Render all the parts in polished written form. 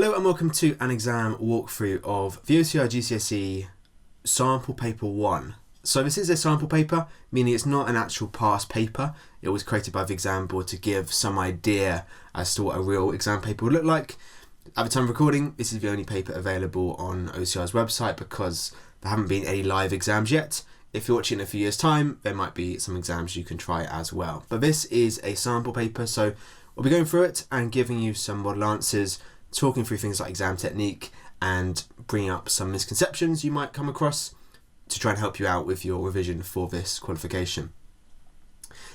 Hello and welcome to an exam walkthrough of the OCR GCSE sample paper 1. So this is a sample paper, meaning it's not an actual past paper. It was created by the exam board to give some idea as to what a real exam paper would look like. At the time of recording, this is the only paper available on OCR's website because there haven't been any live exams yet. If you're watching in a few years' time, there might be some exams you can try as well. But this is a sample paper, so we'll be going through it and giving you some model answers, talking through things like exam technique and bringing up some misconceptions you might come across to try and help you out with your revision for this qualification.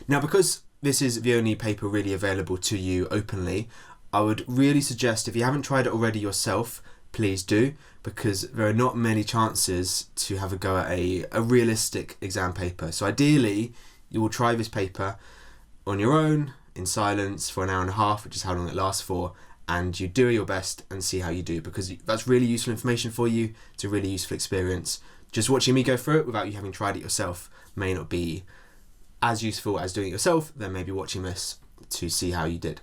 Now, because this is the only paper really available to you openly, I would really suggest, if you haven't tried it already yourself, please do, because there are not many chances to have a go at a realistic exam paper. So ideally, you will try this paper on your own, in silence, for an hour and a half, which is how long it lasts for, and you do your best and see how you do, because that's really useful information for you. It's a really useful experience. Just watching me go through it without you having tried it yourself may not be as useful as doing it yourself, then maybe watching this to see how you did.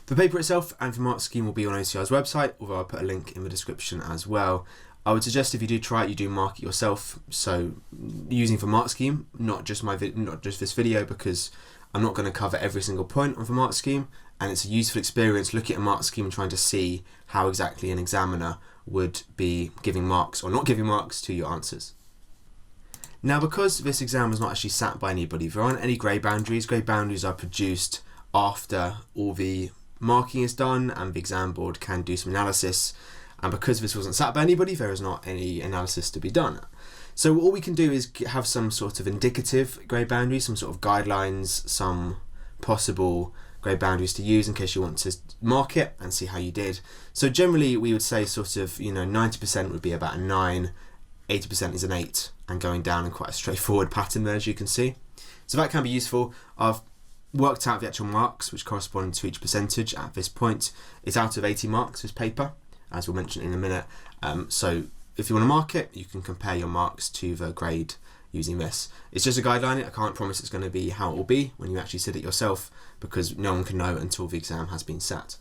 The paper itself and the mark scheme will be on OCR's website, although I'll put a link in the description as well. I would suggest if you do try it, you do mark it yourself. So using the mark scheme, not just this video, because I'm not going to cover every single point of the mark scheme, and it's a useful experience looking at a mark scheme and trying to see how exactly an examiner would be giving marks or not giving marks to your answers. Now, because this exam was not actually sat by anybody, there aren't any grade boundaries. Grade boundaries are produced after all the marking is done and the exam board can do some analysis, and because this wasn't sat by anybody, there is not any analysis to be done. So all we can do is have some sort of indicative grade boundaries, some sort of guidelines, some possible grade boundaries to use in case you want to mark it and see how you did. So generally we would say sort of, 90% would be about a 9, 80% is an 8, and going down in quite a straightforward pattern there, as you can see. So that can be useful. I've worked out the actual marks which correspond to each percentage at this point. It's out of 80 marks, this paper, as we'll mention in a minute. So if you want to mark it, you can compare your marks to the grade using this. It's just a guideline. I can't promise it's going to be how it will be when you actually sit it yourself, because no one can know until the exam has been sat.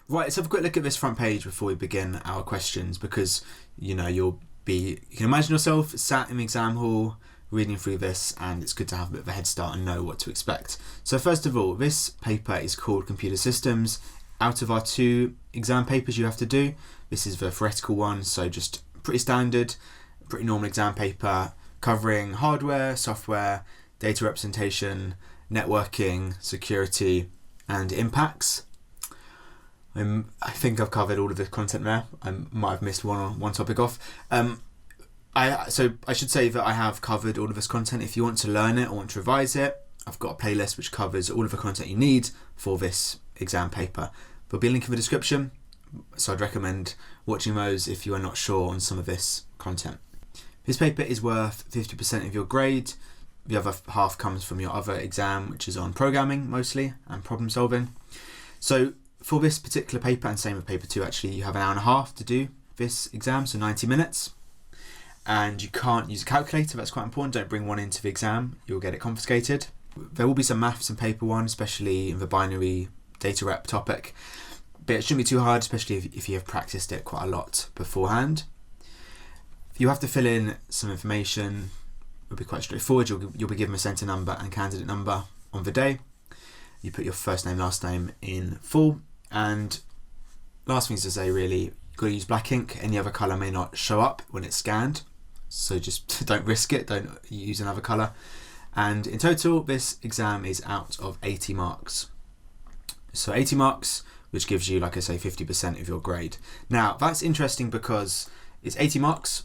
Right, let's have a quick look at this front page before we begin our questions, because you can imagine yourself sat in the exam hall reading through this, and it's good to have a bit of a head start and know what to expect. So first of all, this paper is called Computer Systems. Out of our 2 exam papers you have to do, this is the theoretical one, so just pretty standard, pretty normal exam paper covering hardware, software, data representation, networking, security, and impacts. I think I've covered all of the content there. I might have missed one topic off. So I should say that I have covered all of this content. If you want to learn it or want to revise it, I've got a playlist which covers all of the content you need for this exam paper. There'll be a link in the description, so I'd recommend watching those if you are not sure on some of this content. This paper is worth 50% of your grade. The other half comes from your other exam, which is on programming mostly and problem solving. So for this particular paper, and same with paper 2 actually, you have an hour and a half to do this exam, so 90 minutes. And you can't use a calculator, that's quite important. Don't bring one into the exam, you'll get it confiscated. There will be some maths in paper 1, especially in the binary data rep topic, but it shouldn't be too hard, especially if you have practiced it quite a lot beforehand. You have to fill in some information. It'll be quite straightforward. You'll be given a centre number and candidate number on the day. You put your first name, last name in full, and last things to say really, you've got to use black ink. Any other colour may not show up when it's scanned, so just don't risk it, don't use another colour. And in total, this exam is out of 80 marks. So 80 marks, which gives you, like I say, 50% of your grade. Now, that's interesting because it's 80 marks,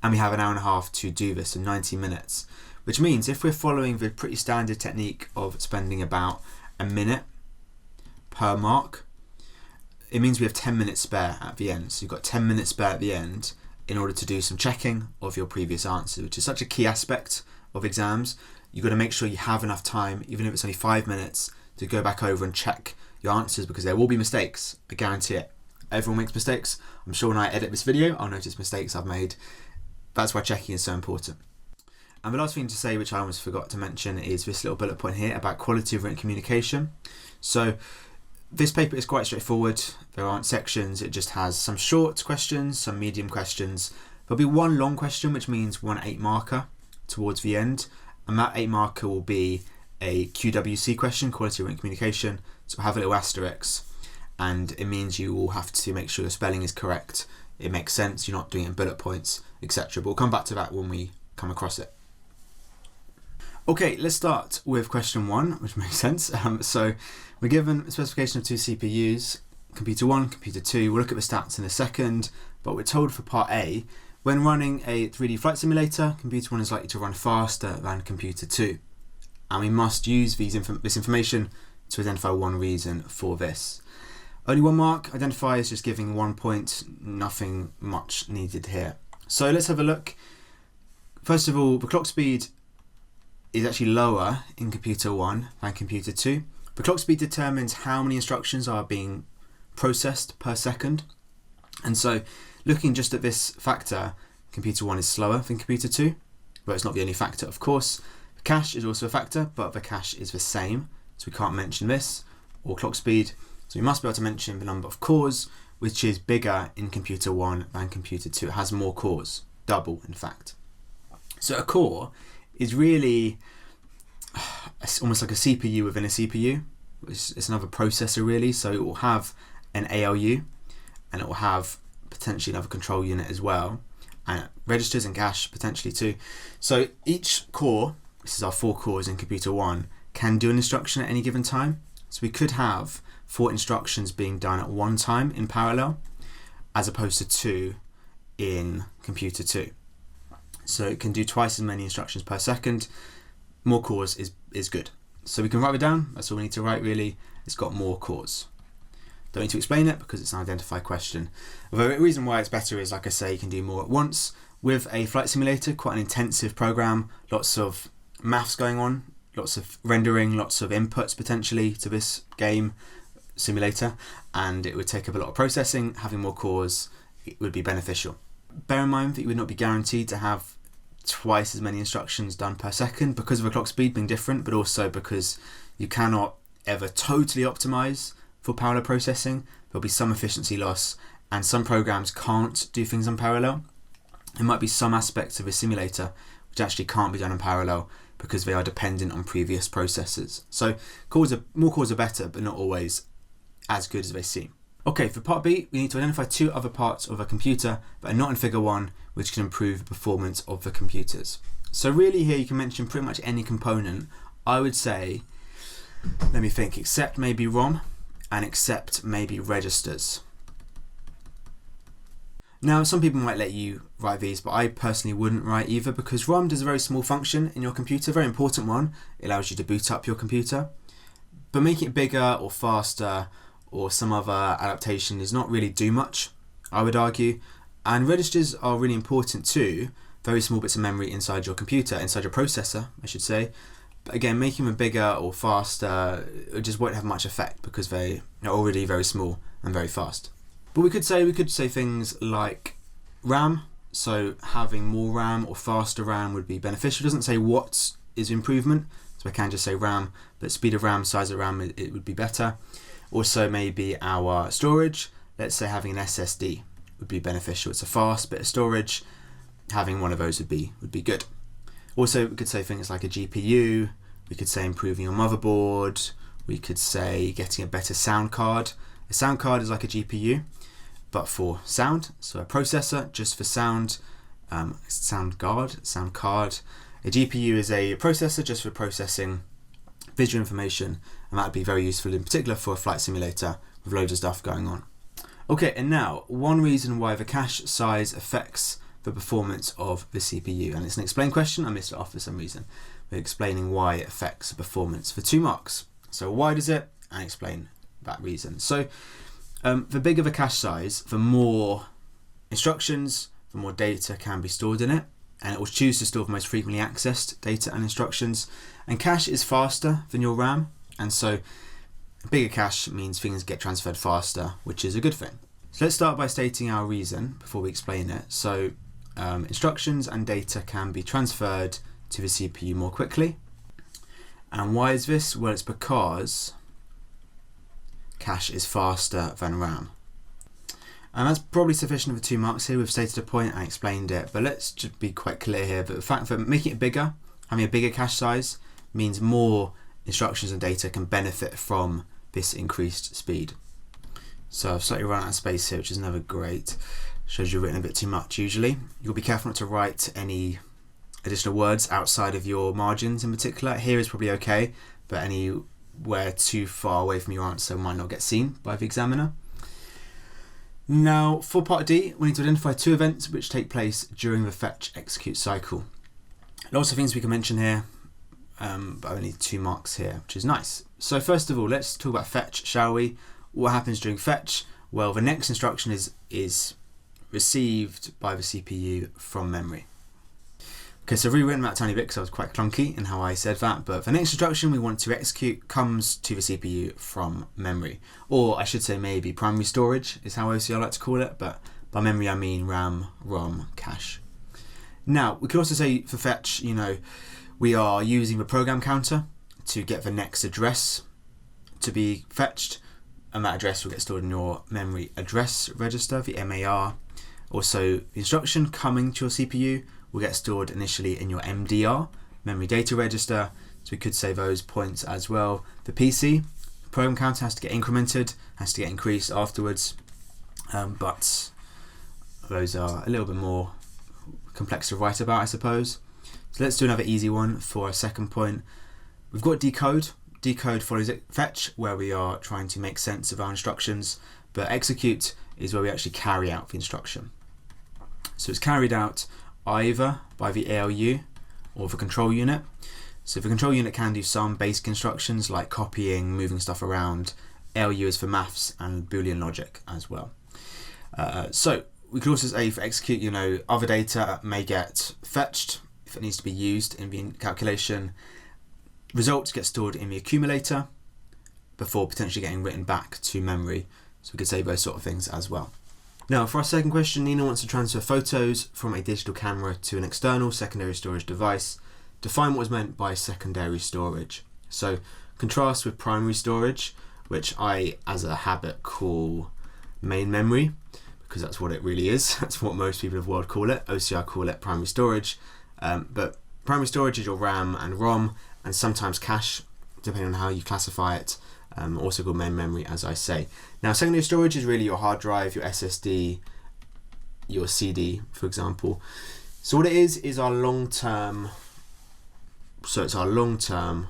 and we have an hour and a half to do this in 90 minutes, which means if we're following the pretty standard technique of spending about a minute per mark, it means we have 10 minutes spare at the end. So you've got 10 minutes spare at the end in order to do some checking of your previous answers, which is such a key aspect of exams. You've got to make sure you have enough time, even if it's only 5 minutes, to go back over and check your answers, because there will be mistakes. I guarantee it. Everyone makes mistakes. I'm sure when I edit this video, I'll notice mistakes I've made. That's why checking is so important. And the last thing to say, which I almost forgot to mention, is this little bullet point here about quality of written communication. So This paper is quite straightforward. There aren't sections. It just has some short questions, some medium questions. There'll be one long question, which means 1 8 marker towards the end. And that 8 marker will be a QWC question, quality written communication. So we'll have a little asterisk, and it means you will have to make sure the spelling is correct. It makes sense. You're not doing it in bullet points, etc. But we'll come back to that when we come across it. Okay, let's start with question 1, which makes sense. So we're given a specification of 2 CPUs, computer 1, computer 2. We'll look at the stats in a second, but we're told for part A, when running a 3D flight simulator, computer 1 is likely to run faster than computer 2. And we must use this information to identify one reason for this. Only 1 mark, identify is just giving 1 point, nothing much needed here. So let's have a look. First of all, the clock speed is actually lower in computer 1 than computer 2. The clock speed determines how many instructions are being processed per second. And so looking just at this factor, computer 1 is slower than computer 2, but it's not the only factor, of course. The cache is also a factor, but the cache is the same, so we can't mention this, or clock speed. So we must be able to mention the number of cores, which is bigger in computer 1 than computer 2. It has more cores, double in fact. So a core is really almost like a CPU within a CPU. It's another processor really, so it will have an ALU and it will have potentially another control unit as well, and registers and cache potentially too. So each core, this is our 4 cores in computer 1, can do an instruction at any given time. So we could have 4 instructions being done at one time in parallel, as opposed to 2 in computer 2. So it can do twice as many instructions per second. More cores is good. So we can write it down. That's all we need to write really. It's got more cores. Don't need to explain it because it's an identified question. Although the reason why it's better is, like I say, you can do more at once. With a flight simulator, quite an intensive program, lots of maths going on, lots of rendering, lots of inputs potentially to this game simulator, and it would take up a lot of processing. Having more cores, it would be beneficial. Bear in mind that you would not be guaranteed to have twice as many instructions done per second because of the clock speed being different, but also because you cannot ever totally optimize for parallel processing. There'll be some efficiency loss, and some programs can't do things in parallel. There might be some aspects of a simulator which actually can't be done in parallel because they are dependent on previous processors. So more cores are better, but not always as good as they seem. Okay, for part B, we need to identify 2 other parts of a computer that are not in figure 1, which can improve the performance of the computers. So really here you can mention pretty much any component. I would say, let me think, except maybe ROM and except maybe registers. Now, some people might let you write these, but I personally wouldn't write either, because ROM does a very small function in your computer, a very important one. It allows you to boot up your computer. But making it bigger or faster or some other adaptation does not really do much, I would argue. And registers are really important too, very small bits of memory inside your computer, inside your processor, I should say. But again, making them bigger or faster, it just won't have much effect because they are already very small and very fast. But we could say things like RAM. So having more RAM or faster RAM would be beneficial. It doesn't say what is improvement, so I can just say RAM, but speed of RAM, size of RAM, it would be better. Also maybe our storage, let's say having an SSD would be beneficial. It's a fast bit of storage. Having one of those would be good. Also, we could say things like a GPU. We could say improving your motherboard. We could say getting a better sound card. A sound card is like a GPU, but for sound. So a processor just for sound. Sound card. A GPU is a processor just for processing visual information, and that would be very useful in particular for a flight simulator with loads of stuff going on. Okay, and now one reason why the cache size affects the performance of the CPU, and it's an explain question. I missed it off for some reason. We're explaining why it affects the performance for 2 marks. So why does it, and explain that reason. So the bigger the cache size, the more instructions, the more data can be stored in it, and it will choose to store the most frequently accessed data and instructions. And cache is faster than your RAM, and so a bigger cache means things get transferred faster, which is a good thing. So let's start by stating our reason before we explain it. So instructions and data can be transferred to the CPU more quickly. And why is this? Well, it's because cache is faster than RAM. And that's probably sufficient for 2 marks here. We've stated a point and explained it, but let's just be quite clear here. But the fact that making it bigger, having a bigger cache size, means more instructions and data can benefit from this increased speed. So I've slightly run out of space here, which is never great. Shows you've written a bit too much usually. You'll be careful not to write any additional words outside of your margins in particular. Here is probably okay, but anywhere too far away from your answer might not get seen by the examiner. Now, for part D, we need to identify 2 events which take place during the fetch execute cycle. Lots of things we can mention here, but only 2 marks here, which is nice. So first of all, let's talk about fetch, shall we? What happens during fetch? Well, the next instruction is received by the CPU from memory. Okay, so I've rewritten that a tiny bit because I was quite clunky in how I said that, but the next instruction we want to execute comes to the CPU from memory. Or I should say maybe primary storage is how OCR like to call it, but by memory I mean RAM, ROM, cache. Now, we could also say for fetch, we are using the program counter to get the next address to be fetched, and that address will get stored in your memory address register, the MAR. Also, the instruction coming to your CPU will get stored initially in your MDR, memory data register, so we could say those points as well. The PC, program counter has to get incremented, has to get increased afterwards, but those are a little bit more complex to write about, I suppose. So let's do another easy one for a second point. We've got decode. Decode follows fetch, where we are trying to make sense of our instructions, but execute is where we actually carry out the instruction. So it's carried out either by the ALU or the control unit. So the control unit can do some basic instructions like copying, moving stuff around. ALU is for maths and Boolean logic as well. So we could also say for execute, other data may get fetched if it needs to be used in the calculation. Results get stored in the accumulator before potentially getting written back to memory. So we could say those sort of things as well. Now, for our second question, Nina wants to transfer photos from a digital camera to an external secondary storage device. Define what is meant by secondary storage. So, contrast with primary storage, which I, as a habit, call main memory, because that's what it really is. That's what most people of the world call it. OCR call it primary storage. But primary storage is your RAM and ROM, and sometimes cache, depending on how you classify it. Also called main memory, as I say. Now, secondary storage is really your hard drive, your SSD, your CD, for example. So what it is our long-term, it's our long-term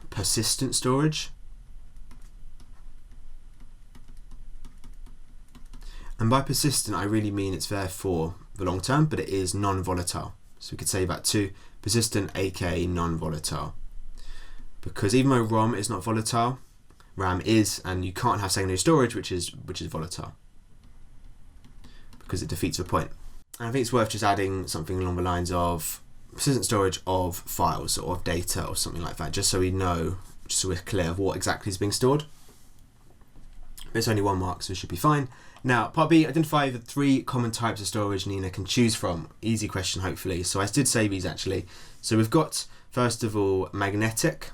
persistent storage. And by persistent, I really mean it's there for the long term, but it is non-volatile. So we could say that too, persistent, aka non-volatile. Because even though ROM is not volatile, RAM is, and you can't have secondary storage which is volatile, because it defeats the point. And I think it's worth just adding something along the lines of persistent storage of files or of data or something like that, just so we know, just so we're clear of what exactly is being stored. But it's only 1 mark, so it should be fine. Now, part B, identify the 3 common types of storage Nina can choose from. Easy question, hopefully. So I did say these actually. So we've got, first of all, magnetic.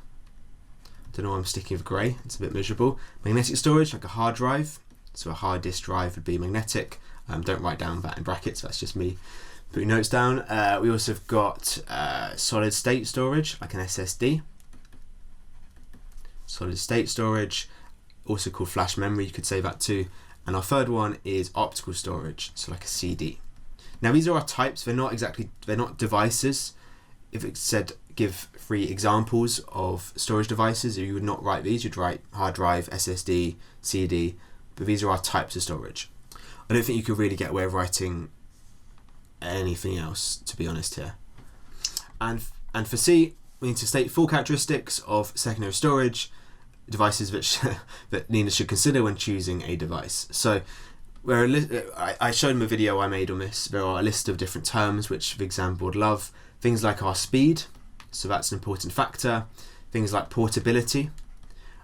Don't know why I'm sticking with grey, it's a bit miserable. Magnetic storage, like a hard drive. So a hard disk drive would be magnetic. Don't write down that in brackets, that's just me putting notes down. We also have got solid state storage, like an SSD. Solid state storage, also called flash memory, you could say that too. And our third one is optical storage, so like a CD. Now these are our types, they're not devices. If it said give 3 examples of storage devices, you would not write these, you'd write hard drive, SSD, CD, but these are our types of storage. I don't think you could really get away with writing anything else, to be honest here. And for C, we need to state 4 characteristics of secondary storage devices which that Nina should consider when choosing a device. So I showed him a video I made on this. There are a list of different terms which the exam board love. Things like our speed, so that's an important factor. Things like portability.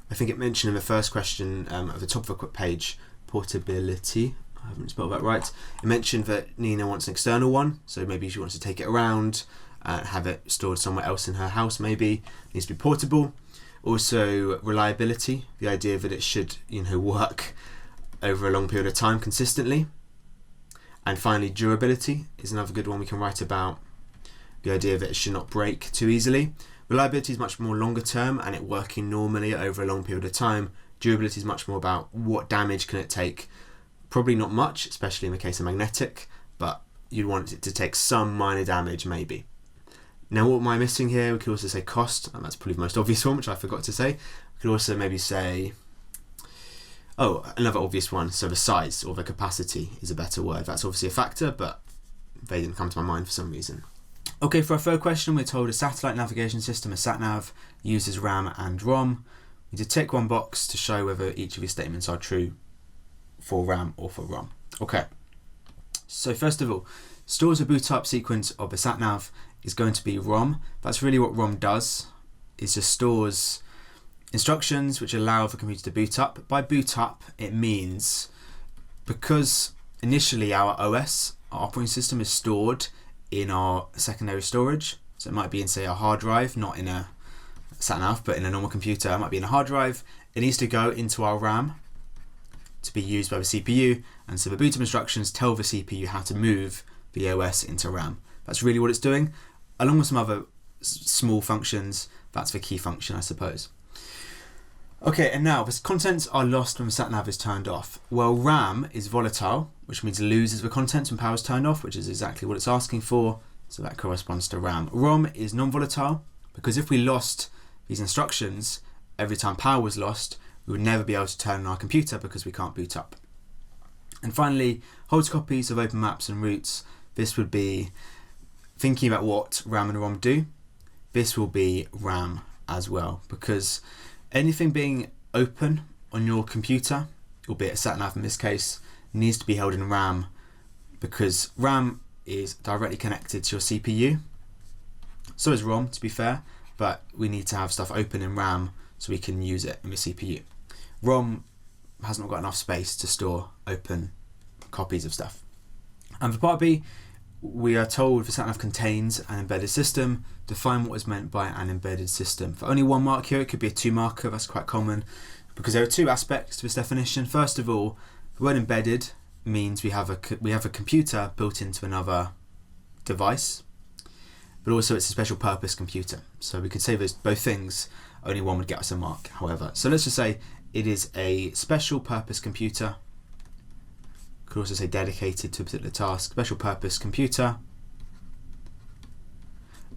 I think it mentioned in the first question at the top of the page, portability. I haven't spelled that right. It mentioned that Nina wants an external one, so maybe she wants to take it around, have it stored somewhere else in her house maybe. It needs to be portable. Also reliability, the idea that it should, work over a long period of time consistently. And finally, durability is another good one we can write about. The idea that it should not break too easily. Reliability is much more longer term and it working normally over a long period of time. Durability is much more about what damage can it take. Probably not much, especially in the case of magnetic, but you'd want it to take some minor damage maybe. Now what am I missing here? We could also say cost, and that's probably the most obvious one, which I forgot to say. We could also maybe say, another obvious one, so the size or the capacity is a better word. That's obviously a factor, but they didn't come to my mind for some reason. Okay, for our third question, we're told a satellite navigation system, a sat-nav, uses RAM and ROM. We need to tick one box to show whether each of these statements are true for RAM or for ROM. Okay, so first of all, stores a boot up sequence of a sat-nav is going to be ROM. That's really what ROM does, is just stores instructions which allow the computer to boot up. By boot up, it means because initially our OS, our operating system, is stored in our secondary storage. So it might be in, say, a hard drive, not in a sat-nav, but in a normal computer, it might be in a hard drive. It needs to go into our RAM to be used by the CPU, and so the boot up instructions tell the CPU how to move the OS into RAM. That's really what it's doing, along with some other small functions. That's the key function, I suppose. Okay, and now the contents are lost when the sat-nav is turned off. Well, RAM is volatile, which means it loses the contents when power is turned off, which is exactly what it's asking for. So that corresponds to RAM. ROM is non-volatile, because if we lost these instructions every time power was lost, we would never be able to turn on our computer because we can't boot up. And finally, holds copies of open maps and routes. This would be thinking about what RAM and ROM do. This will be RAM as well, because anything being open on your computer, albeit a sat-nav in this case, needs to be held in RAM, because RAM is directly connected to your CPU. So is ROM, to be fair, but we need to have stuff open in RAM so we can use it in the CPU. ROM has not got enough space to store open copies of stuff. And for part B, we are told the sat-nav contains an embedded system. Define what is meant by an embedded system. For only one mark here, it could be a two marker. That's quite common because there are two aspects to this definition. First of all, the word embedded means we have a computer built into another device, but also it's a special purpose computer. So we could say there's both things, only one would get us a mark, however. So let's just say it is a special purpose computer. Could also say dedicated to a particular task. Special purpose computer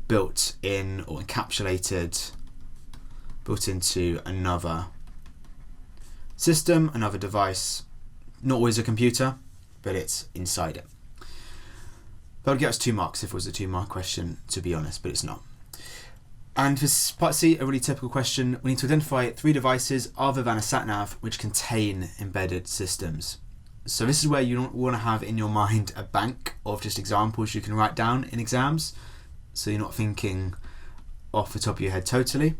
built in or encapsulated, built into another system, another device. Not always a computer, but it's inside it. That would get us 2 marks if it was a 2-mark question, to be honest, but it's not. And for part C, a really typical question, we need to identify 3 devices other than a sat-nav which contain embedded systems. So this is where you don't want to have in your mind a bank of just examples you can write down in exams, so you're not thinking off the top of your head totally.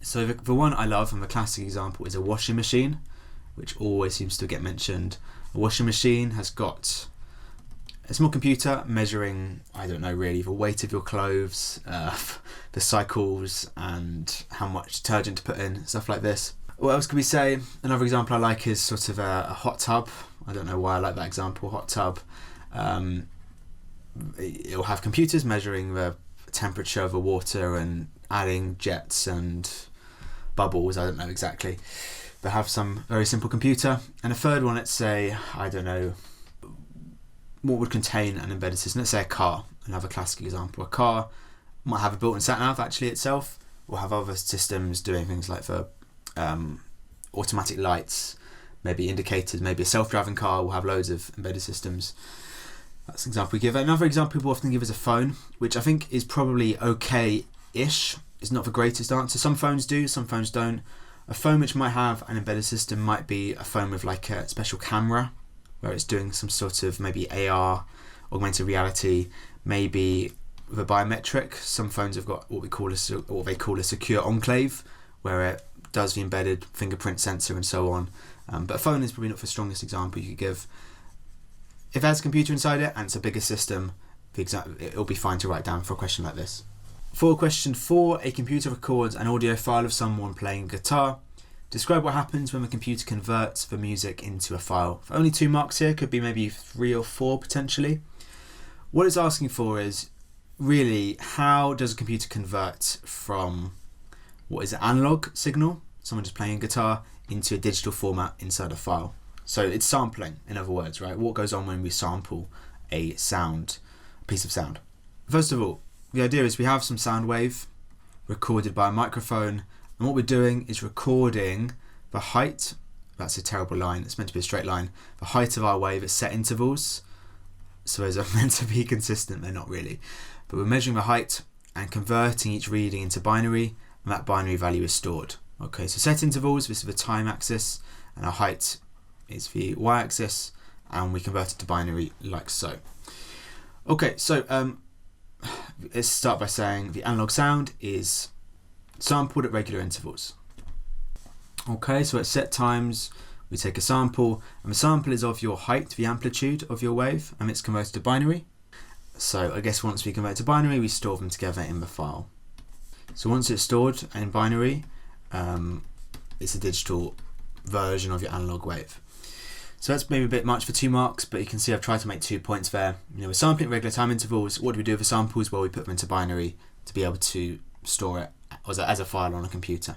So the one I love, and the classic example, is a washing machine, which always seems to get mentioned. A washing machine has got a small computer measuring, I don't know really, the weight of your clothes, the cycles, and how much detergent to put in, stuff like this. What else could we say? Another example I like is sort of a hot tub. I don't know why I like that example, hot tub. It'll have computers measuring the temperature of the water and adding jets and bubbles, I don't know exactly. But have some very simple computer. And a third one, let's say, I don't know, what would contain an embedded system? Let's say a car, another classic example. A car might have a built-in sat-nav actually itself, or have other systems doing things like the automatic lights, maybe indicators, maybe a self-driving car will have loads of embedded systems. That's an example we give. Another example people often give is a phone, which I think is probably okay-ish. It's not the greatest answer. Some phones do, some phones don't. A phone which might have an embedded system might be a phone with like a special camera, where it's doing some sort of maybe AR, augmented reality, maybe with a biometric. Some phones have got what they call a secure enclave, where it does the embedded fingerprint sensor and so on. But a phone is probably not the strongest example you could give. If it has a computer inside it and it's a bigger system, it'll be fine to write down for a question like this. For question 4, a computer records an audio file of someone playing guitar. Describe what happens when the computer converts the music into a file. For only 2 marks here, could be maybe 3 or 4 potentially. What it's asking for is really, how does a computer convert from what is an analog signal, someone just playing guitar, into a digital format inside a file? So it's sampling, in other words, right? What goes on when we sample a sound, a piece of sound? First of all, the idea is we have some sound wave recorded by a microphone, and what we're doing is recording the height. That's a terrible line, it's meant to be a straight line. The height of our wave at set intervals. So those are meant to be consistent, they're not really. But we're measuring the height and converting each reading into binary, and that binary value is stored. Okay, so set intervals, this is the time axis, and our height is the y-axis, and we convert it to binary like so. Okay, so let's start by saying the analog sound is sampled at regular intervals. Okay, so at set times we take a sample, and the sample is of your height, the amplitude of your wave, and it's converted to binary. So I guess once we convert to binary, we store them together in the file. So once it's stored in binary, it's a digital version of your analog wave. So that's maybe a bit much for 2 marks, but you can see I've tried to make 2 points there. We're sampling at regular time intervals. What do we do with the samples? Well, we put them into binary to be able to store it as a file on a computer.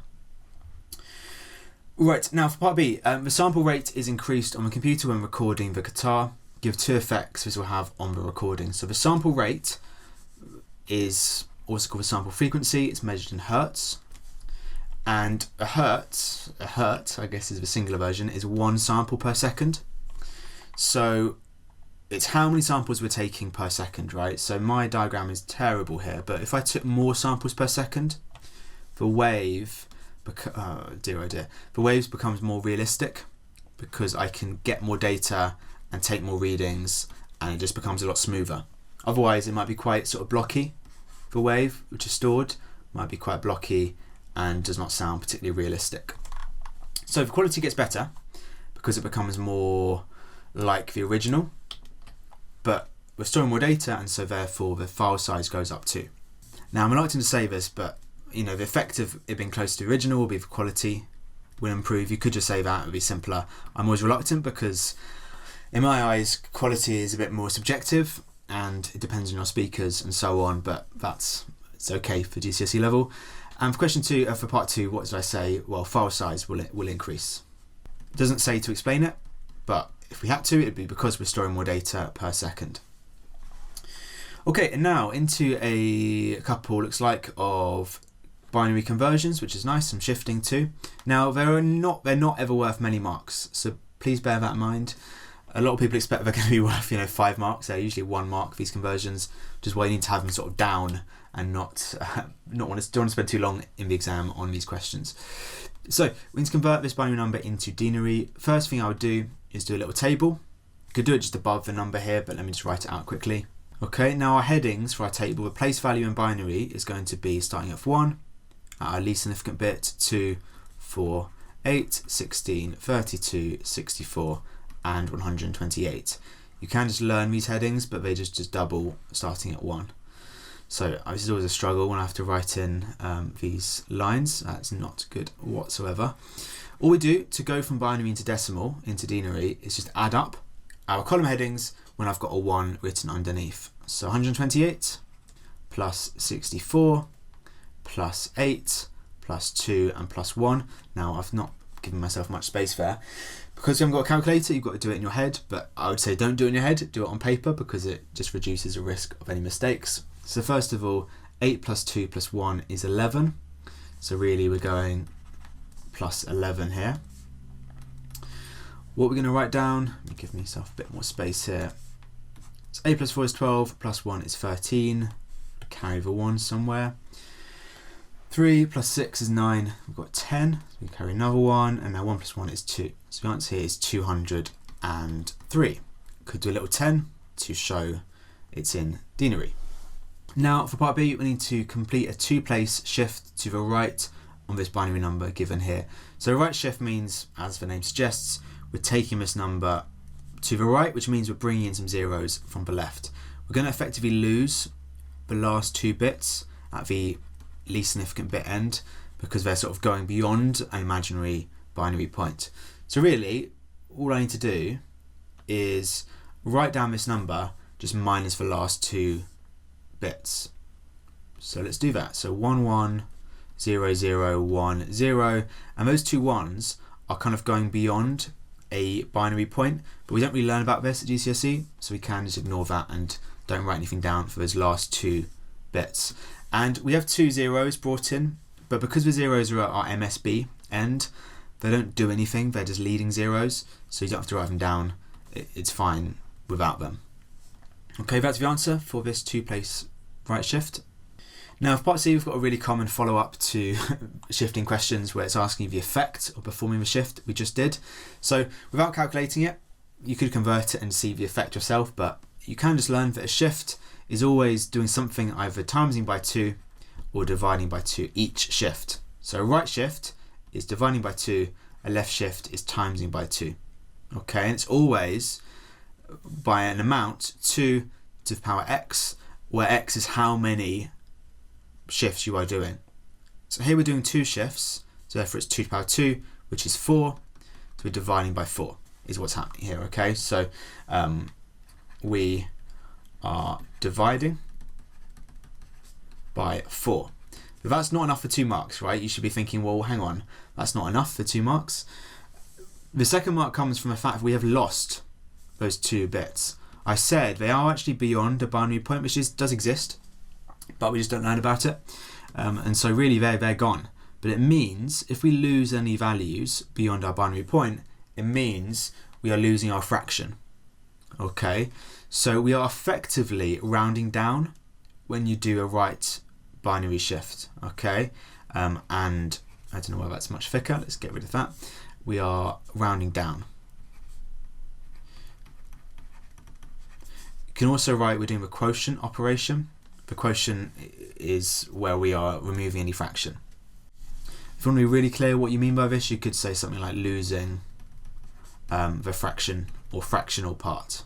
Right, now for part B, the sample rate is increased on the computer when recording the guitar. Give 2 effects this will have on the recording. So the sample rate is also called the sample frequency. It's measured in hertz. And a hertz, I guess is the singular version, is 1 sample per second. So it's how many samples we're taking per second, right? So my diagram is terrible here, but if I took more samples per second, the wave, the waves becomes more realistic because I can get more data and take more readings, and it just becomes a lot smoother. Otherwise, it might be quite sort of blocky. The wave, which is stored, might be quite blocky and does not sound particularly realistic. So the quality gets better because it becomes more like the original, but we're storing more data, and so therefore the file size goes up too. Now I'm reluctant to say this, but the effect of it being close to the original will be the quality will improve. You could just say that, it would be simpler. I'm always reluctant because in my eyes quality is a bit more subjective and it depends on your speakers and so on, but it's okay for GCSE level. And for question 2, for part 2, what did I say? Well, file size will increase. It doesn't say to explain it, but if we had to, it'd be because we're storing more data per second. Okay, and now into a couple, looks like, of binary conversions, which is nice, some shifting too. Now they're not ever worth many marks, so please bear that in mind. A lot of people expect they're going to be worth 5 marks. They're usually 1 mark, these conversions, which is why you need to have them sort of don't want to spend too long in the exam on these questions. So we need to convert this binary number into denary. First thing I would do is do a little table. You could do it just above the number here, but let me just write it out quickly. Okay, now our headings for our table, the place value in binary is going to be starting at 1, at our least significant bit, 2, 4, 8, 16, 32, 64, and 128. You can just learn these headings, but they just double starting at 1. So this is always a struggle when I have to write in these lines. That's not good whatsoever. All we do to go from binary into decimal into denary is just add up our column headings when I've got a 1 written underneath. So 128 plus 64 plus 8 plus 2 and plus 1. Now I've not given myself much space there. Because you haven't got a calculator, you've got to do it in your head, but I would say don't do it in your head, do it on paper because it just reduces the risk of any mistakes. So first of all, 8 plus 2 plus 1 is 11. So really we're going plus 11 here. What we're going to write down, let me give myself a bit more space here. So 8 plus 4 is 12, plus 1 is 13. Carry the 1 somewhere. 3 plus 6 is 9, we've got 10, so we carry another 1, and now 1 plus 1 is 2. So the answer here is 203. Could do a little 10 to show it's in denary. Now for part B, we need to complete a 2-place shift to the right on this binary number given here. So a right shift means, as the name suggests, we're taking this number to the right, which means we're bringing in some zeros from the left. We're going to effectively lose the last 2 bits at the least significant bit end, because they're sort of going beyond an imaginary binary point. So really, all I need to do is write down this number, just minus the last 2 bits. So let's do that. So 1 1 0 0 1 0, and those 2 ones are kind of going beyond a binary point, but we don't really learn about this at GCSE, so we can just ignore that and don't write anything down for those last 2 bits. And we have 2 zeros brought in, but because the zeros are at our MSB end, they don't do anything, they're just leading zeros, so you don't have to write them down, it's fine without them. Okay, that's the answer for this 2-place right shift. Now for part C, we've got a really common follow-up to shifting questions where it's asking you the effect of performing the shift we just did. So without calculating it, you could convert it and see the effect yourself, but you can just learn that a shift is always doing something either timesing by 2 or dividing by 2 each shift. So a right shift is dividing by 2, a left shift is timesing by 2. Okay, and it's always by an amount 2 to the power x, where x is how many shifts you are doing. So here we're doing 2 shifts, so therefore it's 2 to the power 2, which is 4, so we're dividing by 4 is what's happening here. Okay, so we are dividing by 4. But that's not enough for 2 marks, right? You should be thinking, well, hang on, that's not enough for 2 marks. The second mark comes from the fact that we have lost those 2 bits. I said they are actually beyond a binary point, which does exist, but we just don't learn about it. And so really they're gone. But it means if we lose any values beyond our binary point, it means we are losing our fraction. Okay, so we are effectively rounding down when you do a right binary shift. Okay, and I don't know why that's much thicker, let's get rid of that. We are rounding down. You can also write we're doing the quotient operation. The quotient is where we are removing any fraction. If you want to be really clear what you mean by this, you could say something like losing the fraction or fractional part.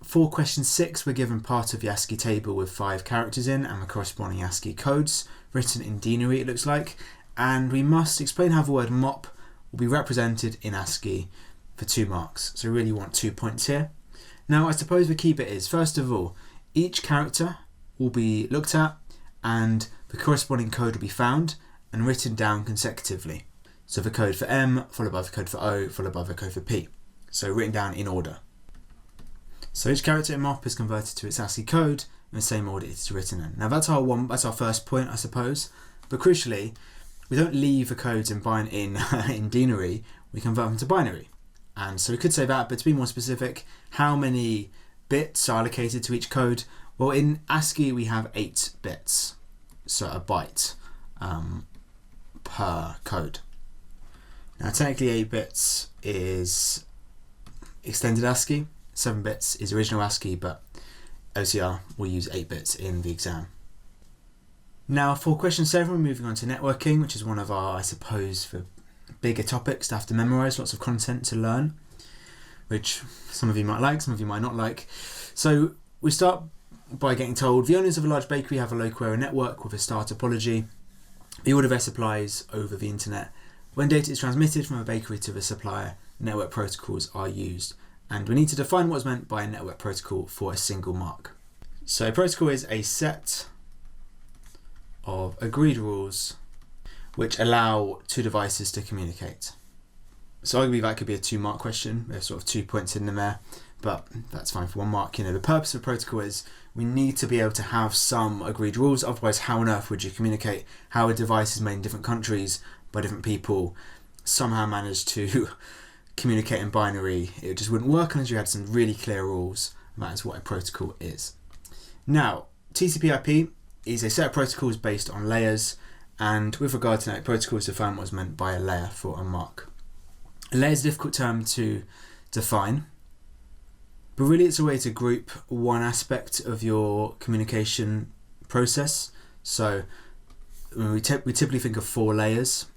For question 6, we're given part of the ASCII table with 5 characters in and the corresponding ASCII codes written in denary, it looks like, and we must explain how the word mop will be represented in ASCII for 2 marks. So we really want 2 points here. Now I suppose the key bit is, first of all, each character will be looked at and the corresponding code will be found and written down consecutively. So the code for M, followed by the code for O, followed by the code for P. So written down in order. So each character in MOP is converted to its ASCII code in the same order it is written in. Now that's our first point, I suppose. But crucially, we don't leave the codes in denary, we convert them to binary. And so we could say that, but to be more specific, how many bits are allocated to each code? Well, in ASCII we have 8 bits, so a byte per code. Now technically 8 bits is extended ASCII, 7 bits is original ASCII, but OCR will use 8 bits in the exam. Now for question 7, we're moving on to networking, which is one of our, I suppose, the bigger topics to have to memorise, lots of content to learn, which some of you might like, some of you might not like. So we start by getting told the owners of a large bakery have a local area network with a star topology. The order of their supplies over the internet. When data is transmitted from a bakery to the supplier, network protocols are used. And we need to define what's meant by a network protocol for a single mark. So a protocol is a set of agreed rules which allow 2 devices to communicate. So arguably that could be a 2-mark question. There's sort of 2 points in there, but that's fine for 1 mark. You know, the purpose of a protocol is we need to be able to have some agreed rules. Otherwise, how on earth would you communicate how a device is made in different countries by different people somehow manage to communicate in binary? It just wouldn't work unless you had some really clear rules. That is what a protocol is. Now, TCP/IP is a set of protocols based on layers, and with regard to network protocols, define what's meant by a layer for a mark. A layer is a difficult term to define, but really it's a way to group one aspect of your communication process. So we typically think of 4 layers.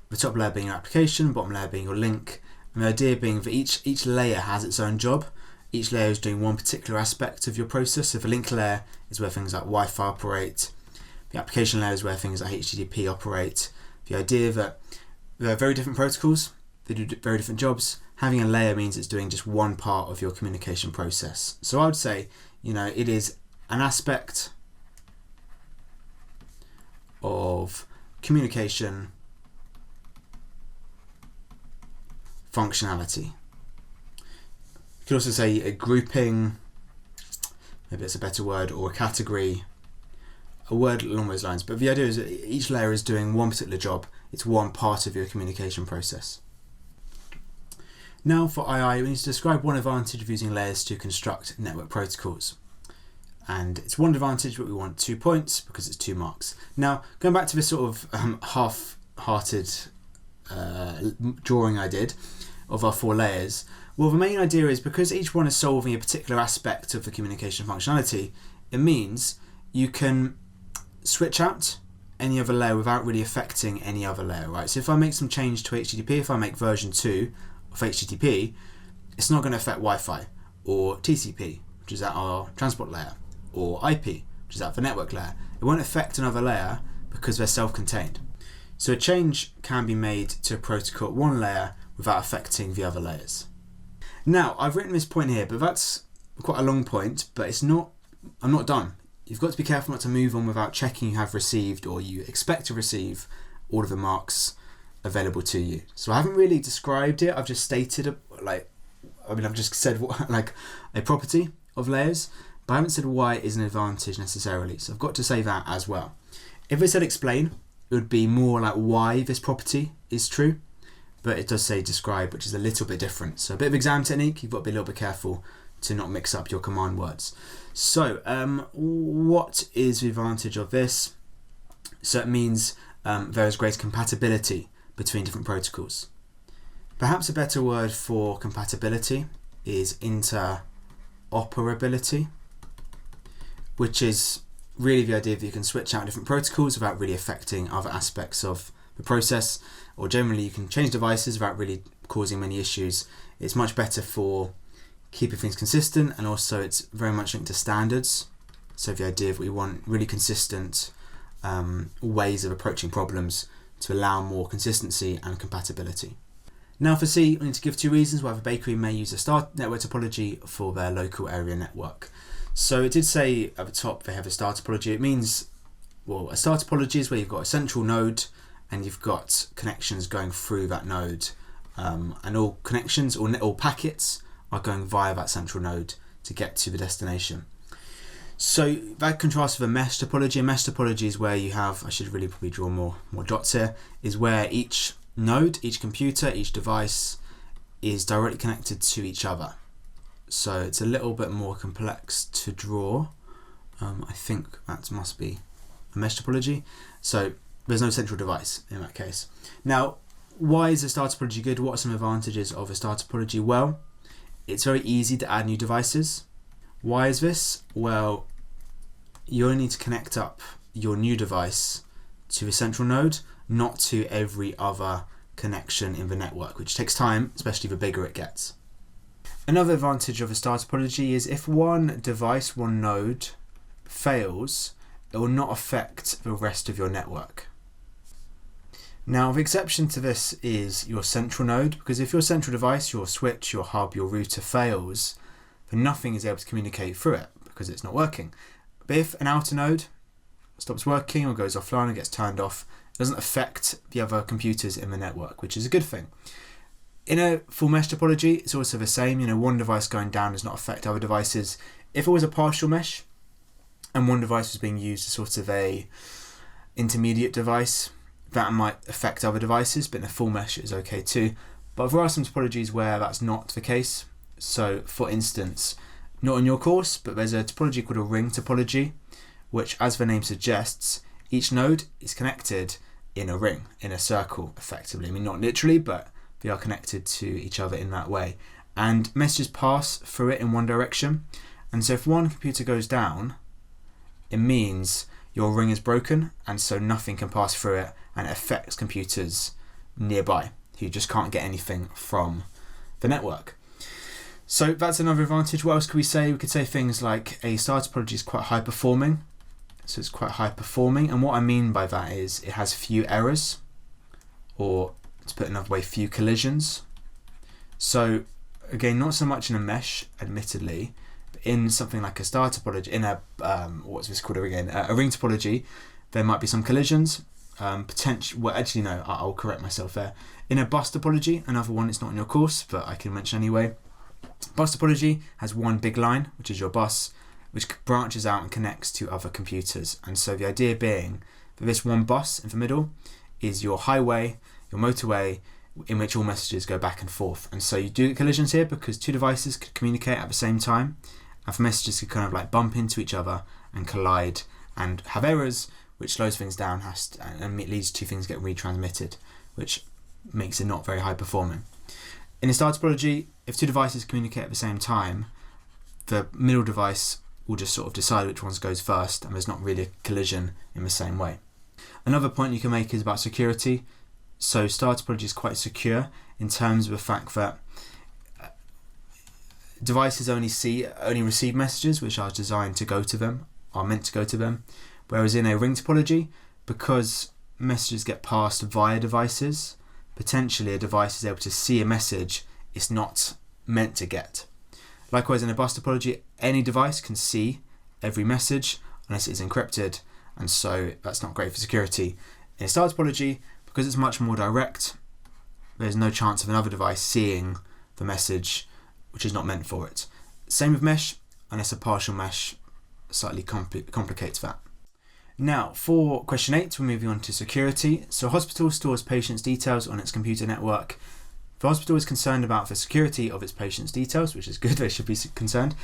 The top layer being your application, bottom layer being your link, and the idea being that each layer has its own job, Each layer is doing one particular aspect of your process. So the link layer is where things like Wi-Fi operate. The application layer is where things like HTTP operate. The idea that there are very different protocols, they do very different jobs. Having a layer means it's doing just one part of your communication process. So I would say, it is an aspect of communication functionality. You could also say a grouping, maybe it's a better word, or a category, a word along those lines. But the idea is that each layer is doing one particular job. It's one part of your communication process. Now for II, we need to describe one advantage of using layers to construct network protocols. And it's one advantage, but we want 2 points because it's 2 marks. Now, going back to this sort of half-hearted drawing I did of our 4 layers, well, the main idea is because each one is solving a particular aspect of the communication functionality, it means you can switch out any other layer without really affecting any other layer, right? So if I make some change to HTTP, if I make version 2 of HTTP, it's not going to affect Wi-Fi or TCP, which is at our transport layer, or IP, which is at the network layer. It won't affect another layer because they're self-contained. So a change can be made to a protocol at one layer without affecting the other layers. Now, I've written this point here, but that's quite a long point, but I'm not done. You've got to be careful not to move on without checking you have received or you expect to receive all of the marks available to you. So I haven't really described it, I've just stated I've just said a property of layers, but I haven't said why it is an advantage necessarily. So I've got to say that as well. If it said explain, it would be more like why this property is true, but it does say describe, which is a little bit different. So a bit of exam technique, you've got to be a little bit careful to not mix up your command words. So what is the advantage of this? So it means there is greater compatibility between different protocols. Perhaps a better word for compatibility is interoperability, which is really the idea that you can switch out different protocols without really affecting other aspects of the process, or generally you can change devices without really causing many issues. It's much better for keeping things consistent, and also it's very much linked to standards. So the idea that we want really consistent ways of approaching problems to allow more consistency and compatibility. Now for C, we need to give 2 reasons why the bakery may use a star network topology for their local area network. So it did say at the top they have a star topology. It means, well, a star topology is where you've got a central node and you've got connections going through that node, and all connections or all packets are going via that central node to get to the destination. So that contrasts with a mesh topology. A mesh topology is where you have, I should really probably draw more dots here, is where each node, each computer, each device is directly connected to each other. So it's a little bit more complex to draw. I think that must be a mesh topology. So there's no central device in that case. Now, why is a star topology good? What are some advantages of a star topology? Well, it's very easy to add new devices. Why is this? Well, you only need to connect up your new device to a central node, not to every other connection in the network, which takes time, especially the bigger it gets. Another advantage of a star topology is if one device, one node fails, it will not affect the rest of your network. Now, the exception to this is your central node, because if your central device, your switch, your hub, your router fails, then nothing is able to communicate through it because it's not working. But if an outer node stops working or goes offline or gets turned off, it doesn't affect the other computers in the network, which is a good thing. In a full mesh topology, it's also the same. One device going down does not affect other devices. If it was a partial mesh and one device was being used as sort of a intermediate device, that might affect other devices, but in a full mesh it is okay too. But there are some topologies where that's not the case. So for instance, not on your course, but there's a topology called a ring topology, which, as the name suggests, each node is connected in a ring, in a circle, effectively. I mean, not literally, but they are connected to each other in that way. And messages pass through it in one direction. And so if one computer goes down, it means your ring is broken, and so nothing can pass through it, and it affects computers nearby who just can't get anything from the network. So that's another advantage. What else could we say? We could say things like a star topology is quite high performing. So it's quite high performing, and what I mean by that is it has few errors, or to put it another way, few collisions. So again, not so much in a mesh, admittedly, but in something like a star topology, in a what's this called again? A ring topology, there might be some collisions. Well, actually no, I'll correct myself there. In a bus topology, another one, it's not in your course, but I can mention anyway. Bus topology has one big line, which is your bus, which branches out and connects to other computers. And so the idea being that this one bus in the middle is your highway, your motorway, in which all messages go back and forth. And so you do get collisions here because two devices could communicate at the same time, and the messages could kind of like bump into each other and collide and have errors, which slows things down and it leads to things getting retransmitted, which makes it not very high performing. In a star topology, if two devices communicate at the same time, the middle device will just sort of decide which ones goes first, and there's not really a collision in the same way. Another point you can make is about security. So star topology is quite secure in terms of the fact that devices only receive messages which are designed to go to them, are meant to go to them. Whereas in a ring topology, because messages get passed via devices, potentially a device is able to see a message it's not meant to get. Likewise, in a bus topology, any device can see every message unless it's encrypted, and so that's not great for security. In a star topology, because it's much more direct, there's no chance of another device seeing the message which is not meant for it. Same with mesh, unless a partial mesh slightly complicates that. Now, for question 8, we're moving on to security. So a hospital stores patients' details on its computer network. The hospital is concerned about the security of its patients' details, which is good, they should be concerned.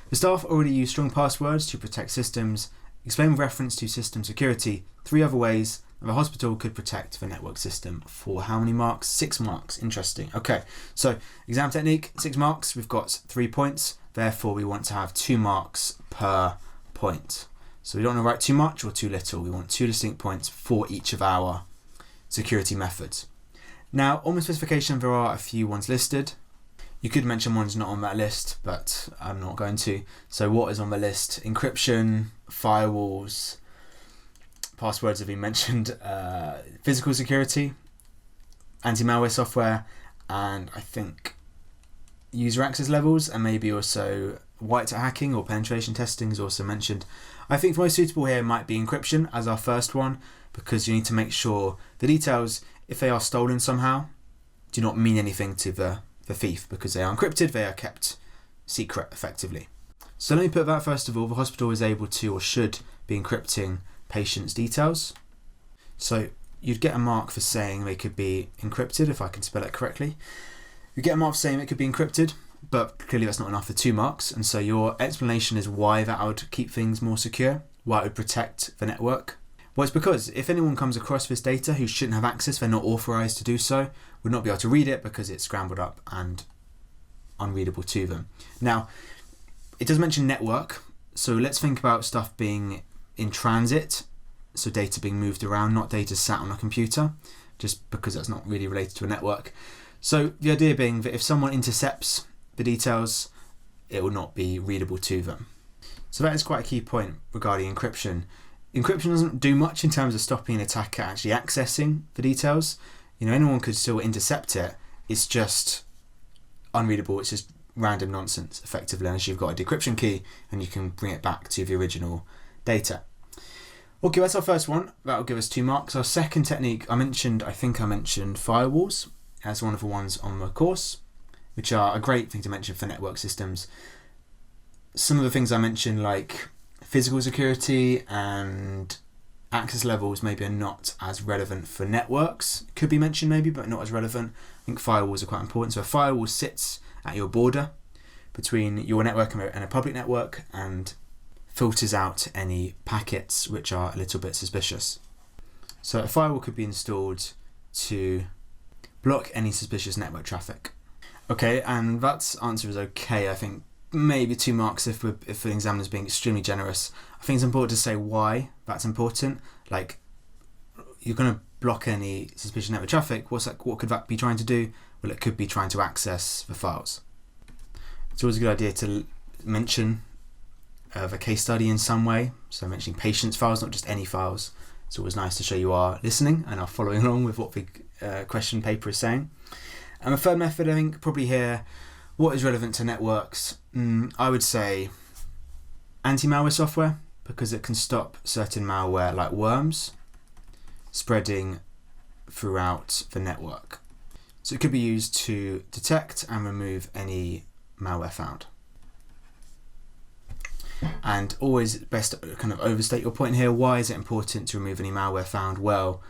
The staff already use strong passwords to protect systems. Explain with reference to system security 3 other ways that the hospital could protect the network system. For how many marks? 6 marks. Interesting. Okay, so exam technique, 6 marks. We've got 3 points. Therefore, we want to have 2 marks per point. So we don't want to write too much or too little. We want 2 distinct points for each of our security methods. Now, on the specification, there are a few ones listed. You could mention ones not on that list, but I'm not going to. So what is on the list? Encryption, firewalls, passwords have been mentioned, physical security, anti-malware software, and I think user access levels, and maybe also white hat hacking or penetration testing is also mentioned. I think the most suitable here might be encryption as our first one, because you need to make sure the details, if they are stolen somehow, do not mean anything to the thief, because they are encrypted, they are kept secret effectively. So let me put that first of all. The hospital is able to or should be encrypting patients' details. So you'd get a mark for saying they could be encrypted, if I can spell it correctly. You get a mark for saying it could be encrypted, but clearly that's not enough for 2 marks, and so your explanation is why that would keep things more secure, why it would protect the network. Well, it's because if anyone comes across this data who shouldn't have access, they're not authorized to do so, would not be able to read it because it's scrambled up and unreadable to them. Now, it does mention network, so let's think about stuff being in transit, so data being moved around, not data sat on a computer, just because that's not really related to a network. So the idea being that if someone intercepts the details, it will not be readable to them. So that is quite a key point regarding encryption. Encryption doesn't do much in terms of stopping an attacker actually accessing the details. You know, anyone could still intercept it. It's just unreadable. It's just random nonsense, effectively, unless you've got a decryption key and you can bring it back to the original data. Okay, that's our first one. That'll give us 2 marks. Our second technique, I think I mentioned firewalls as one of the ones on the course, which are a great thing to mention for network systems. Some of the things I mentioned, like physical security and access levels, maybe are not as relevant for networks. Could be mentioned maybe, but not as relevant. I think firewalls are quite important. So a firewall sits at your border between your network and a public network and filters out any packets which are a little bit suspicious. So a firewall could be installed to block any suspicious network traffic. Okay, and that answer is okay. I think maybe 2 marks if the examiner's being extremely generous. I think it's important to say why that's important. Like, you're going to block any suspicious network traffic. What could that be trying to do? Well, it could be trying to access the files. It's always a good idea to mention of a case study in some way. So mentioning patients files, not just any files. It's always nice to show you are listening and are following along with what the question paper is saying. And the third method, I think, probably here, what is relevant to networks? I would say anti-malware software, because it can stop certain malware like worms spreading throughout the network. So it could be used to detect and remove any malware found. And always best to kind of overstate your point here. Why is it important to remove any malware found? Well,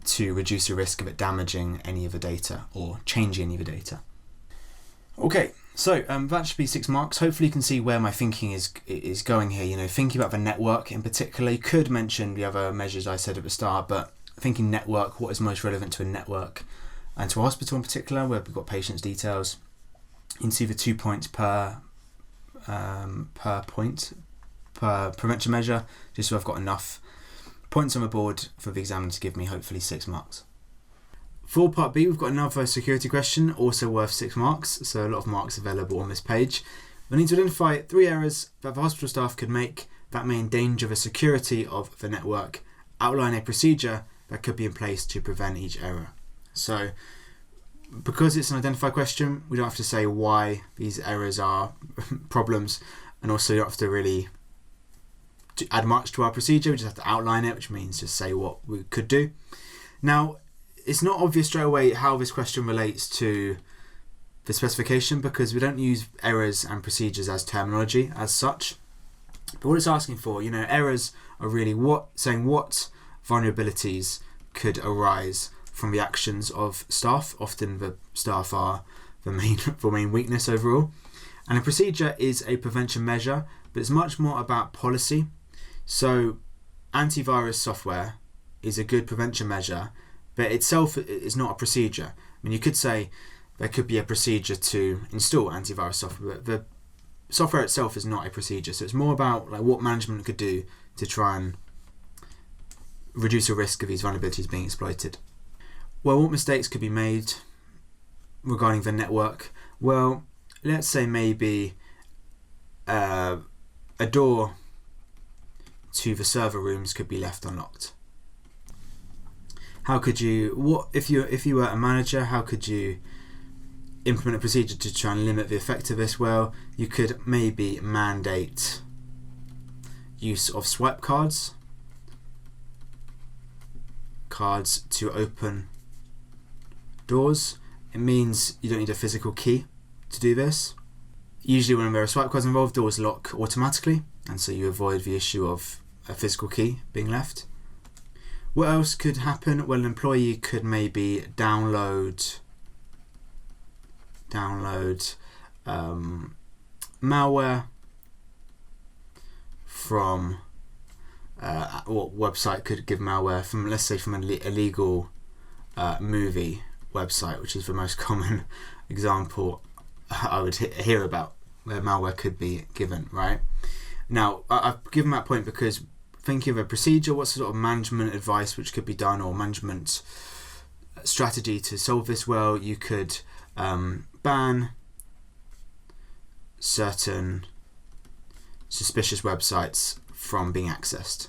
to reduce the risk of it damaging any of the data or changing any of the data. Okay, so that should be 6 marks. Hopefully you can see where my thinking is going here. You know, thinking about the network in particular. You could mention the other measures I said at the start, but thinking network, what is most relevant to a network and to a hospital in particular, where we've got patients' details. You can see the 2 points per prevention measure, just so I've got enough points on the board for the examiner to give me hopefully 6 marks. For part B, we've got another security question, also worth 6 marks, so a lot of marks available on this page. We need to identify 3 errors that the hospital staff could make that may endanger the security of the network. Outline a procedure that could be in place to prevent each error. So, because it's an identify question, we don't have to say why these errors are problems, and also you don't have to really add much to our procedure. We just have to outline it, which means just say what we could do. Now, it's not obvious straight away how this question relates to the specification, because we don't use errors and procedures as terminology as such. But what it's asking for, you know, errors are really saying what vulnerabilities could arise from the actions of staff. Often the staff are the main weakness overall. And a procedure is a prevention measure, but it's much more about policy. So antivirus software is a good prevention measure, but itself is not a procedure. I mean, you could say there could be a procedure to install antivirus software, but the software itself is not a procedure. So it's more about like what management could do to try and reduce the risk of these vulnerabilities being exploited. Well, what mistakes could be made regarding the network? Well, let's say maybe a door to the server rooms could be left unlocked. How could you, if you were a manager, how could you implement a procedure to try and limit the effect of this? Well, you could maybe mandate use of swipe cards to open doors. It means you don't need a physical key to do this. Usually when there are swipe cards involved, doors lock automatically, and so you avoid the issue of a physical key being left. What else could happen? Well, an employee could maybe download malware from what website could give malware from, let's say, from an illegal movie website, which is the most common example I would hear about where malware could be given, right? Now, I've given that point because thinking of a procedure, what sort of management advice which could be done, or management strategy to solve this? Well, you could ban certain suspicious websites from being accessed.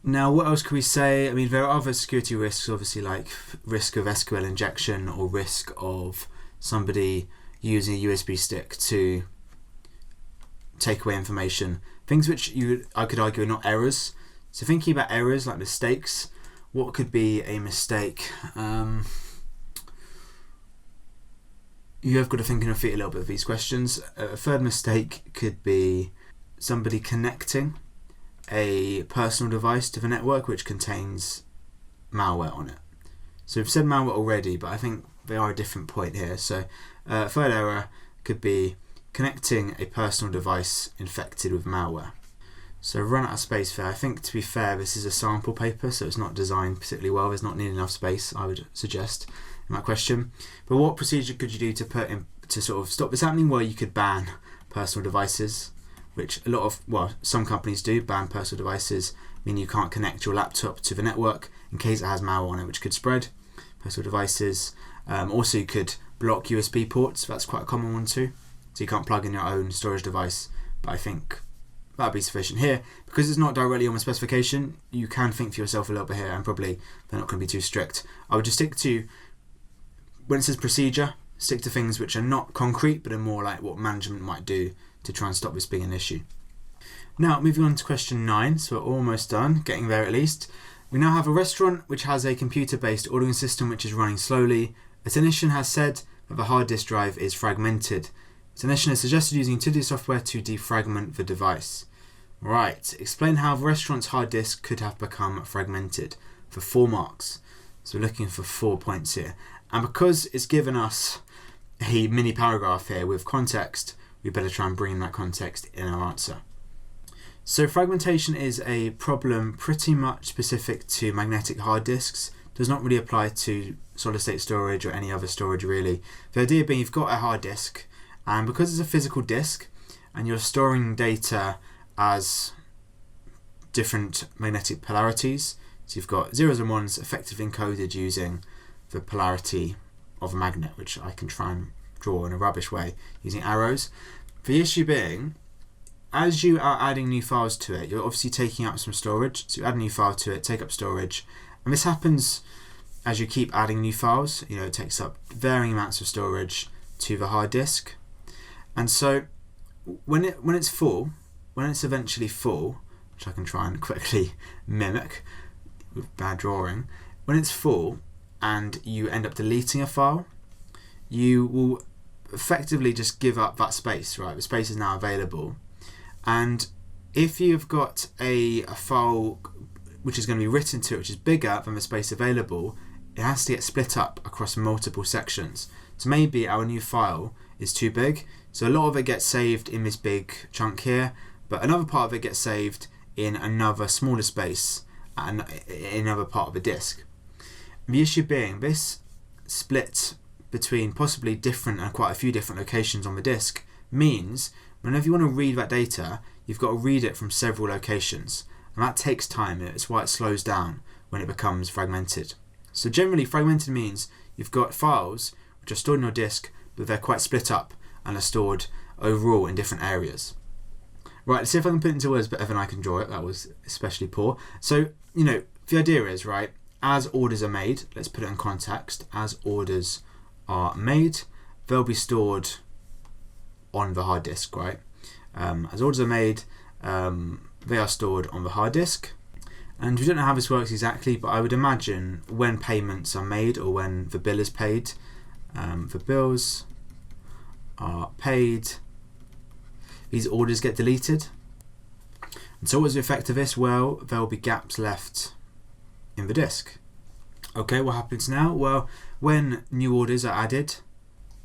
Now, what else could we say? I mean, there are other security risks, obviously, like risk of SQL injection or risk of somebody using a USB stick to take away information. Things which I could argue are not errors. So thinking about errors like mistakes, what could be a mistake? You have got to think on your feet a little bit of these questions. A third mistake could be somebody connecting a personal device to the network which contains malware on it. So we've said malware already, but I think they are a different point here. So third error could be connecting a personal device infected with malware. So run out of space there. I think, to be fair, this is a sample paper, so it's not designed particularly well. There's not nearly enough space, I would suggest, in that question. But what procedure could you do to sort of stop this happening? Well, you could ban personal devices, which some companies do. Ban personal devices mean you can't connect your laptop to the network in case it has malware on it, which could spread personal devices. Also, you could block USB ports. That's quite a common one too. So you can't plug in your own storage device, but I think that'd be sufficient here. Because it's not directly on the specification, you can think for yourself a little bit here, and probably they're not going to be too strict. I would just stick to, when it says procedure, stick to things which are not concrete, but are more like what management might do to try and stop this being an issue. Now, moving on to question 9, so we're almost done, getting there at least. We now have a restaurant which has a computer-based ordering system which is running slowly. A technician has said that the hard disk drive is fragmented. The technician has suggested using utility software to defragment the device. Right, explain how the restaurant's hard disk could have become fragmented, for 4 marks. So we're looking for 4 points here. And because it's given us a mini paragraph here with context, we better try and bring in that context in our answer. So fragmentation is a problem pretty much specific to magnetic hard disks. Does not really apply to solid state storage or any other storage really. The idea being you've got a hard disk, and because it's a physical disk and you're storing data as different magnetic polarities, so you've got zeros and ones effectively encoded using the polarity of a magnet, which I can try and draw in a rubbish way using arrows. The issue being, as you are adding new files to it, you're obviously taking up some storage. So you add a new file to it, take up storage, and this happens as you keep adding new files. You know, it takes up varying amounts of storage to the hard disk, and so when it's full, when it's eventually full, which I can try and quickly mimic with bad drawing, when it's full and you end up deleting a file, you will effectively just give up that space, right? The space is now available. And if you've got a file which is going to be written to it, which is bigger than the space available, it has to get split up across multiple sections. So maybe our new file is too big, so a lot of it gets saved in this big chunk here, but another part of it gets saved in another smaller space and in another part of the disk. The issue being, this split between possibly different and quite a few different locations on the disk means whenever you want to read that data, you've got to read it from several locations, and that takes time. It's why it slows down when it becomes fragmented. So generally, fragmented means you've got files which are stored on your disk, but they're quite split up and are stored overall in different areas. Right, let's see if I can put it into words better than I can draw it. That was especially poor. So, you know, the idea is, right, as orders are made, let's put it in context, as orders are made, they'll be stored on the hard disk, right? As orders are made, they are stored on the hard disk. And we don't know how this works exactly, but I would imagine when payments are made or when the bill is paid, the bills are paid, these orders get deleted. And so what's the effect of this? Well, there will be gaps left in the disk. Okay, what happens now? Well, when new orders are added,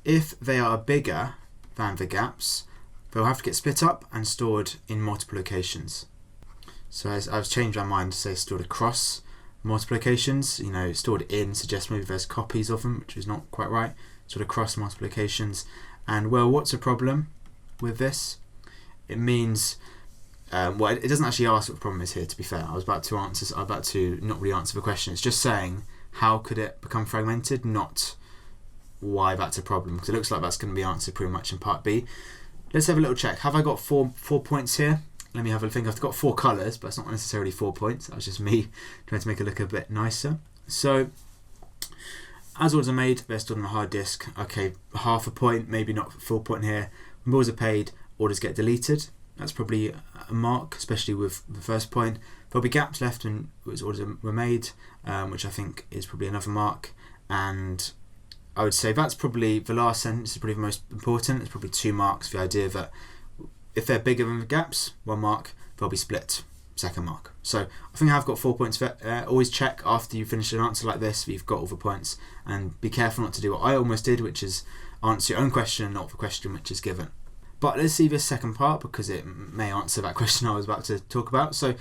if they are bigger than the gaps, they'll have to get split up and stored in multiple locations. So as I've changed my mind to say stored across multiple locations. You know, stored in suggests maybe there's copies of them, which is not quite right. Stored across multiple locations. And well, what's the problem with this? It means, well, it doesn't actually ask what the problem is here, to be fair. I was about to not really answer the question. It's just saying, how could it become fragmented, not why that's a problem, because it looks like that's going to be answered pretty much in part B. Let's have a little check. Have I got four points here? Let me have a think. I've got 4 colours, but it's not necessarily 4 points. That was just me trying to make it look a bit nicer. So, as orders are made, they're stored on the hard disk. Okay, half a point, maybe not a full point here. When bills are paid, orders get deleted. That's probably a mark, especially with the first point. There'll be gaps left when orders were made, which I think is probably another mark. And I would say that's probably the last sentence is probably the most important. It's probably 2 marks. The idea that if they're bigger than the gaps, 1 mark, they'll be split, 2nd mark. So I think I've got 4 points. Always check after you finish an answer like this that you've got all the points, and be careful not to do what I almost did, which is answer your own question and not the question which is given. But let's see this second part, because it may answer that question I was about to talk about. So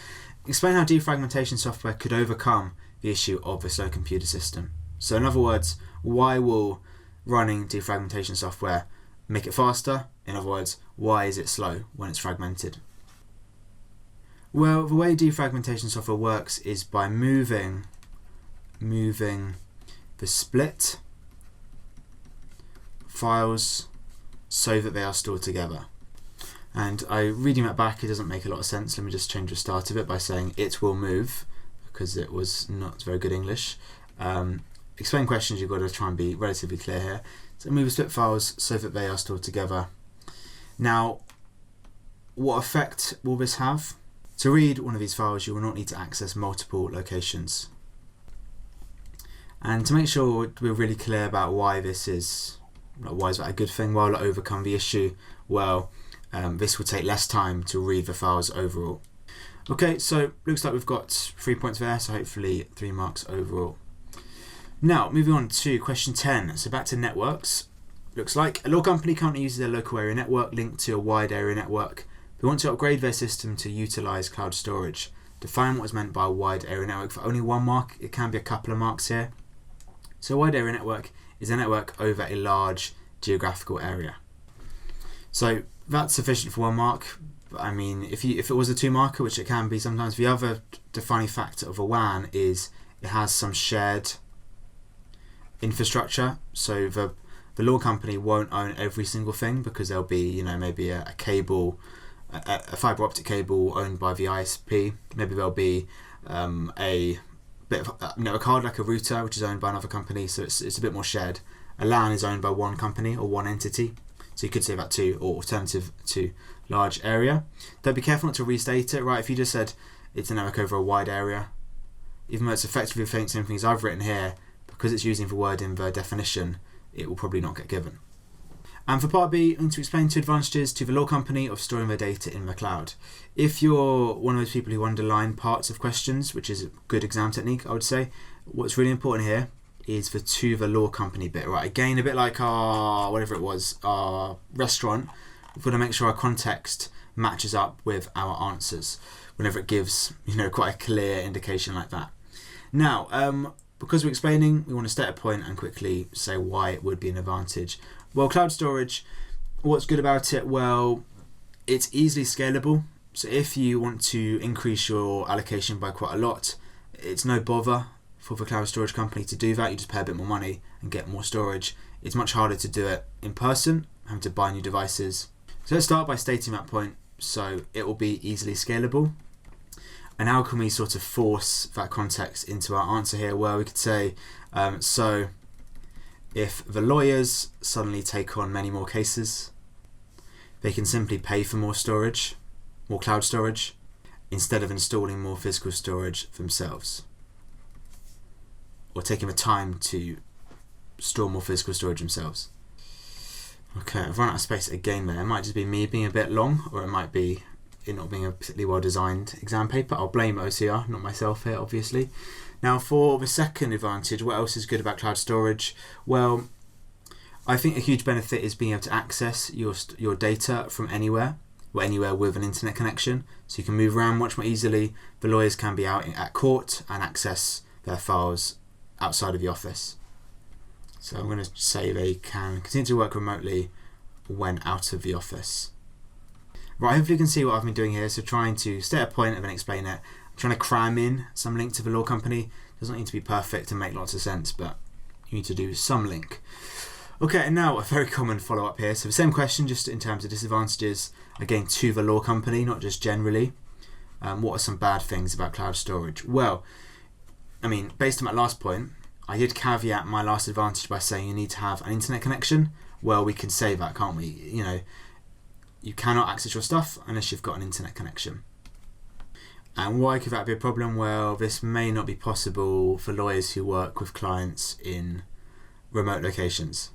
explain how defragmentation software could overcome the issue of a slow computer system. So in other words, why will running defragmentation software make it faster? In other words, why is it slow when it's fragmented? Well, the way defragmentation software works is by moving the split files so that they are stored together. And reading that back, it doesn't make a lot of sense. Let me just change the start of it by saying it will move, because it was not very good English. Explain questions, you've got to try and be relatively clear here. So move split files so that they are stored together. Now, what effect will this have? To read one of these files, you will not need to access multiple locations. And to make sure we're really clear about why this is, why is that a good thing, why will it overcome the issue? Well, this will take less time to read the files overall. Okay, so looks like we've got 3 points there, so hopefully 3 marks overall. Now, moving on to question 10. So back to networks. Looks like a law company currently uses their local area network linked to a wide area network. They want to upgrade their system to utilize cloud storage. Define what is meant by a wide area network. For only 1 mark, it can be a couple of marks here. So a wide area network is a network over a large geographical area. So that's sufficient for 1 mark. I mean, if it was a 2 marker, which it can be sometimes, the other defining factor of a WAN is it has some shared infrastructure. So the law company won't own every single thing, because there'll be, maybe a cable, a fiber optic cable owned by the ISP. Maybe there'll be a bit of a card, like a router, which is owned by another company. So it's a bit more shared. A LAN is owned by 1 company or 1 entity. So you could say that too, or alternative to large area. Though be careful not to restate it, right? If you just said it's a network over a wide area, even though it's effectively the same thing as I've written here, because it's using the word in the definition, it will probably not get given. And for part B, I'm going to explain 2 advantages to the law company of storing their data in the cloud. If you're one of those people who underline parts of questions, which is a good exam technique, I would say, what's really important here is the to the law company bit, right? Again, a bit like our, whatever it was, our restaurant, we've got to make sure our context matches up with our answers whenever it gives, quite a clear indication like that. Now, because we're explaining, we want to state a point and quickly say why it would be an advantage. Well, cloud storage, what's good about it? Well, it's easily scalable. So if you want to increase your allocation by quite a lot, it's no bother for the cloud storage company to do that. You just pay a bit more money and get more storage. It's much harder to do it in person, having to buy new devices. So let's start by stating that point. So it will be easily scalable. And how can we sort of force that context into our answer here? Well, we could say, so if the lawyers suddenly take on many more cases, they can simply pay for more storage, more cloud storage, instead of installing more physical storage themselves, or taking the time to store more physical storage themselves. Okay, I've run out of space again there. It might just be me being a bit long, or it might be it not being a particularly well designed exam paper. I'll blame OCR, not myself here, obviously. Now, for the second advantage, what else is good about cloud storage? Well, I think a huge benefit is being able to access your data from anywhere, or anywhere with an internet connection. So you can move around much more easily. The lawyers can be out at court and access their files outside of the office. So I'm going to say they can continue to work remotely when out of the office. Right, hopefully you can see what I've been doing here. So trying to state a point and then explain it. I'm trying to cram in some link to the law company. Doesn't need to be perfect and make lots of sense, but you need to do some link. Okay, and now a very common follow-up here. So the same question, just in terms of disadvantages, again, to the law company, not just generally. What are some bad things about cloud storage? Well, I mean, based on that last point, I did caveat my last advantage by saying you need to have an internet connection. Well, we can say that, can't we? You cannot access your stuff unless you've got an internet connection. And why could that be a problem? Well, this may not be possible for lawyers who work with clients in remote locations.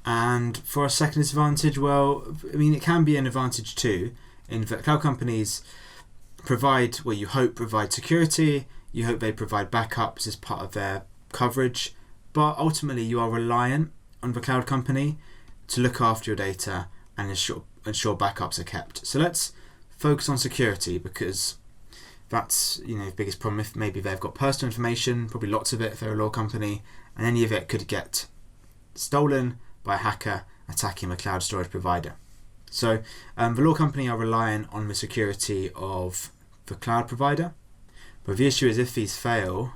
And for a second disadvantage, well, I mean, it can be an advantage too, in that cloud companies provide, well, you hope provide security, you hope they provide backups as part of their coverage, but ultimately you are reliant on the cloud company to look after your data and ensure backups are kept. So let's focus on security, because that's the biggest problem. If maybe they've got personal information, probably lots of it if they're a law company, and any of it could get stolen by a hacker attacking a cloud storage provider. So the law company are reliant on the security of the cloud provider, but the issue is if these fail,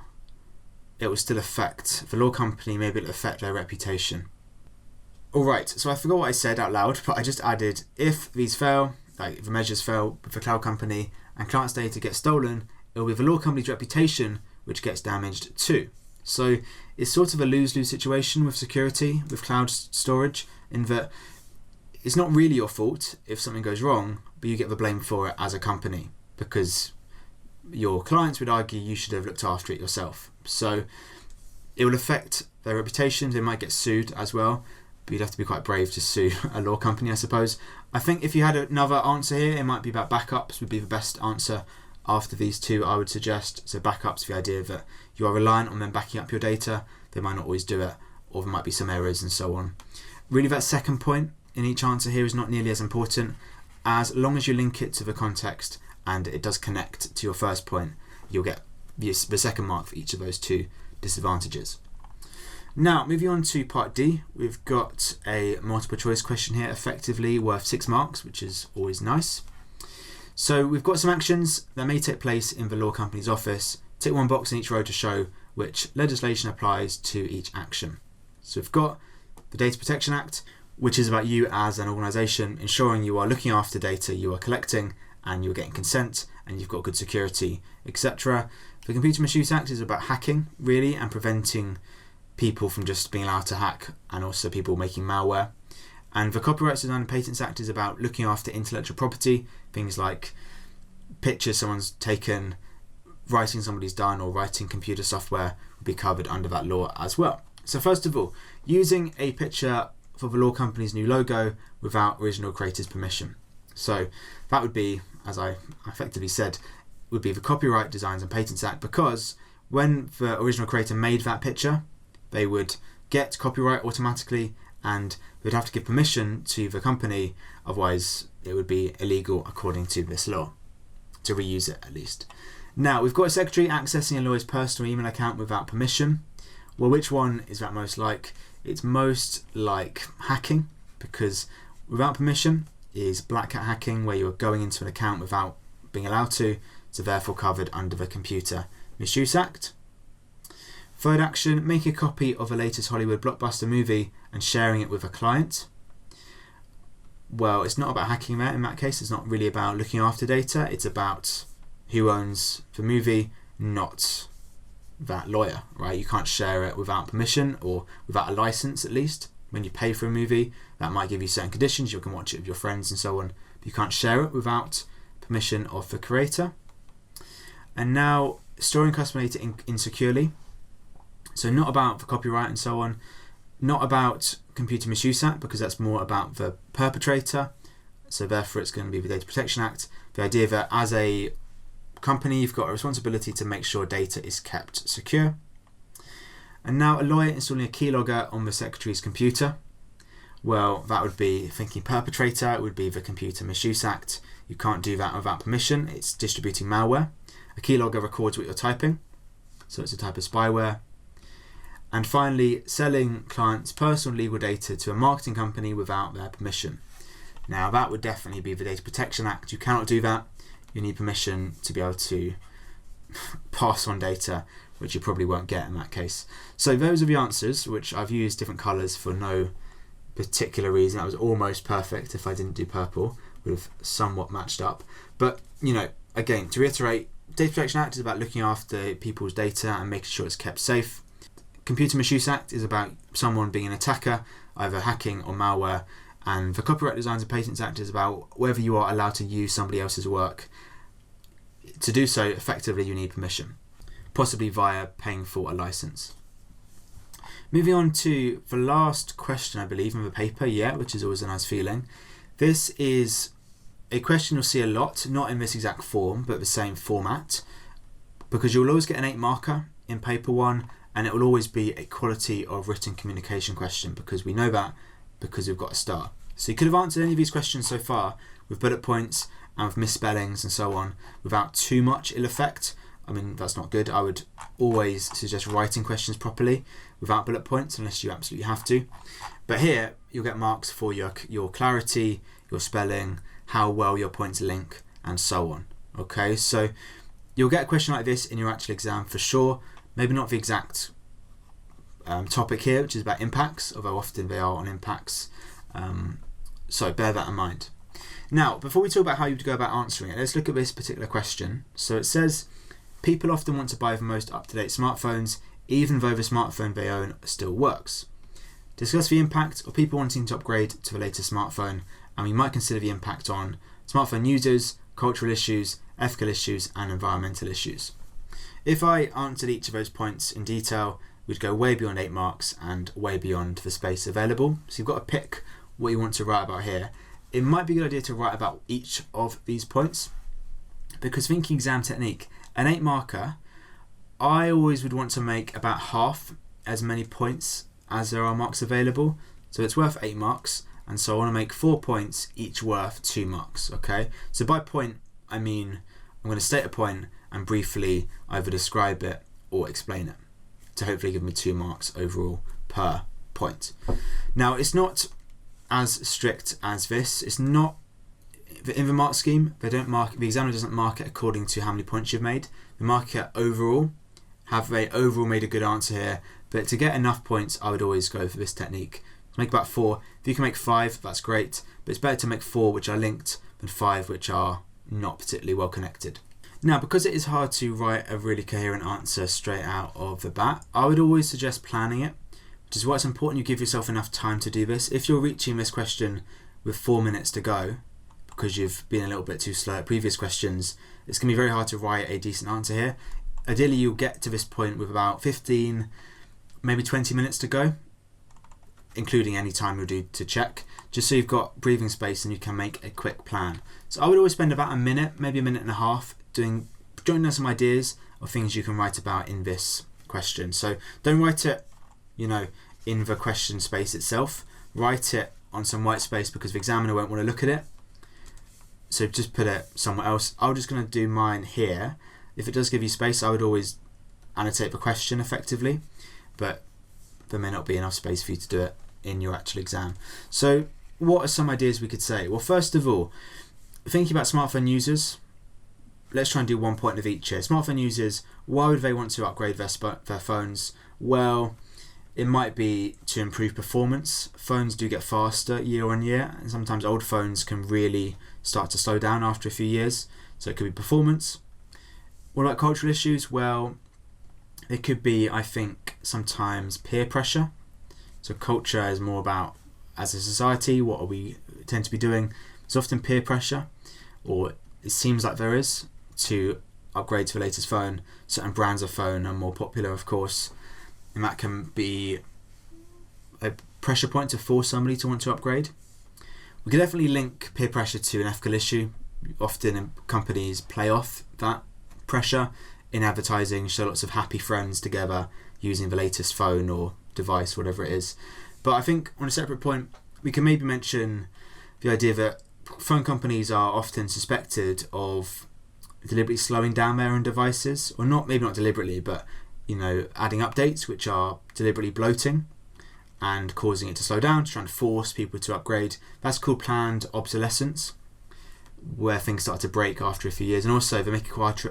it will still affect the law company, maybe it'll affect their reputation. Alright, so I forgot what I said out loud, but I just added if these fail, like if the measures fail with the cloud company and client's data gets stolen, it will be the law company's reputation which gets damaged too. So it's sort of a lose-lose situation with security, with cloud storage, in that it's not really your fault if something goes wrong, but you get the blame for it as a company because your clients would argue you should have looked after it yourself. So it will affect their reputation. They might get sued as well, but you'd have to be quite brave to sue a law company, I suppose. I think if you had another answer here, it might be about backups would be the best answer after these two, I would suggest. So backups, the idea that you are reliant on them backing up your data. They might not always do it, or there might be some errors and so on. Really, that second point in each answer here is not nearly as important. As long as you link it to the context and it does connect to your first point, you'll get the second mark for each of those two disadvantages. Now, moving on to part D, we've got a multiple choice question here, effectively worth 6 marks, which is always nice. So we've got some actions that may take place in the law company's office. Tick one box in each row to show which legislation applies to each action. So we've got the Data Protection Act, which is about you as an organisation ensuring you are looking after data you are collecting and you're getting consent and you've got good security, etc. The Computer Misuse Act is about hacking, really, and preventing people from just being allowed to hack and also people making malware. And the Copyright Design and Patents Act is about looking after intellectual property, things like pictures someone's taken, writing somebody's done, or writing computer software would be covered under that law as well. So first of all, using a picture for the law company's new logo without original creator's permission. So that would be, as I effectively said, would be the Copyright Designs and Patents Act, because when the original creator made that picture, they would get copyright automatically and they'd have to give permission to the company, otherwise it would be illegal according to this law, to reuse it at least. Now, we've got a secretary accessing a lawyer's personal email account without permission. Well, which one is that most like? It's most like hacking, because without permission is black hat hacking, where you're going into an account without being allowed to, so therefore covered under the Computer Misuse Act. Third action, make a copy of the latest Hollywood blockbuster movie and sharing it with a client. Well, it's not about hacking there in that case. It's not really about looking after data. It's about who owns the movie, not that lawyer, right? You can't share it without permission or without a license, at least. When you pay for a movie, that might give you certain conditions. You can watch it with your friends and so on, but you can't share it without permission of the creator. And now, storing customer data insecurely. So not about the copyright and so on, not about Computer Misuse Act, because that's more about the perpetrator. So therefore it's going to be the Data Protection Act. The idea that as a company, you've got a responsibility to make sure data is kept secure. And now a lawyer installing a keylogger on the secretary's computer. Well, that would be thinking perpetrator. It would be the Computer Misuse Act. You can't do that without permission. It's distributing malware. A keylogger records what you're typing, so it's a type of spyware. And finally, selling clients' personal legal data to a marketing company without their permission. Now, that would definitely be the Data Protection Act. You cannot do that. You need permission to be able to pass on data, which you probably won't get in that case. So those are the answers, which I've used different colours for no particular reason. That was almost perfect. If I didn't do purple, would have somewhat matched up. But, you know, again, to reiterate, Data Protection Act is about looking after people's data and making sure it's kept safe. Computer Misuse Act is about someone being an attacker, either hacking or malware, and the Copyright Designs and Patents Act is about whether you are allowed to use somebody else's work. To do so, effectively, you need permission, possibly via paying for a license. Moving on to the last question, I believe, in the paper, which is always a nice feeling. This is a question you'll see a lot, not in this exact form, but the same format, because you'll always get an 8 marker in paper 1, and it will always be a quality of written communication question, because we know that because we've got a star. So you could have answered any of these questions so far with bullet points and with misspellings and so on without too much ill effect. I mean, that's not good. I would always suggest writing questions properly without bullet points unless you absolutely have to. But here you'll get marks for your clarity, your spelling, how well your points link, and so on. Okay, so you'll get a question like this in your actual exam for sure. Maybe not the exact topic here, which is about impacts, although often they are on impacts. So bear that in mind. Now, before we talk about how you would go about answering it, let's look at this particular question. So it says, people often want to buy the most up-to-date smartphones, even though the smartphone they own still works. Discuss the impact of people wanting to upgrade to the latest smartphone, and we might consider the impact on smartphone users, cultural issues, ethical issues, and environmental issues. If I answered each of those points in detail, we'd go way beyond 8 marks and way beyond the space available. So you've got to pick what you want to write about here. It might be a good idea to write about each of these points, because thinking exam technique, an 8 marker, I always would want to make about half as many points as there are marks available. So it's worth 8 marks, and so I want to make 4 points, each worth 2 marks, okay? So by point, I mean I'm going to state a point and briefly either describe it or explain it to hopefully give me 2 marks overall per point. Now, it's not as strict as this. It's not in the mark scheme. They don't mark, the examiner doesn't mark it according to how many points you've made. They mark it overall. Have they overall made a good answer here? But to get enough points, I would always go for this technique. So make about 4. If you can make 5, that's great. But it's better to make 4 which are linked than 5 which are not particularly well connected. Now, because it is hard to write a really coherent answer straight out of the bat, I would always suggest planning it, which is why it's important you give yourself enough time to do this. If you're reaching this question with 4 minutes to go, because you've been a little bit too slow at previous questions, it's going to be very hard to write a decent answer here. Ideally, you'll get to this point with about 15, maybe 20 minutes to go, including any time you'll do to check, just so you've got breathing space and you can make a quick plan. So I would always spend about a minute, maybe a minute and a half, jotting down some ideas of things you can write about in this question. So don't write it, in the question space itself. Write it on some white space because the examiner won't want to look at it. So just put it somewhere else. I'm just going to do mine here. If it does give you space, I would always annotate the question effectively, but there may not be enough space for you to do it in your actual exam. So what are some ideas we could say? Well, first of all, thinking about smartphone users, let's try and do 1 point of each here. Smartphone users, why would they want to upgrade their phones? Well, it might be to improve performance. Phones do get faster year on year, and sometimes old phones can really start to slow down after a few years. So it could be performance. What about cultural issues? Well, it could be, I think, sometimes peer pressure. So culture is more about, as a society, what are we tend to be doing? It's often peer pressure, or it seems like there is, to upgrade to the latest phone. Certain brands of phone are more popular, of course, and that can be a pressure point to force somebody to want to upgrade. We could definitely link peer pressure to an ethical issue. Often companies play off that pressure in advertising, show lots of happy friends together using the latest phone or device, whatever it is. But I think on a separate point, we can maybe mention the idea that phone companies are often suspected of deliberately slowing down their own devices, or maybe not deliberately, but adding updates which are deliberately bloating and causing it to slow down, trying to force people to upgrade. That's called planned obsolescence, where things start to break after a few years, and also they make it quite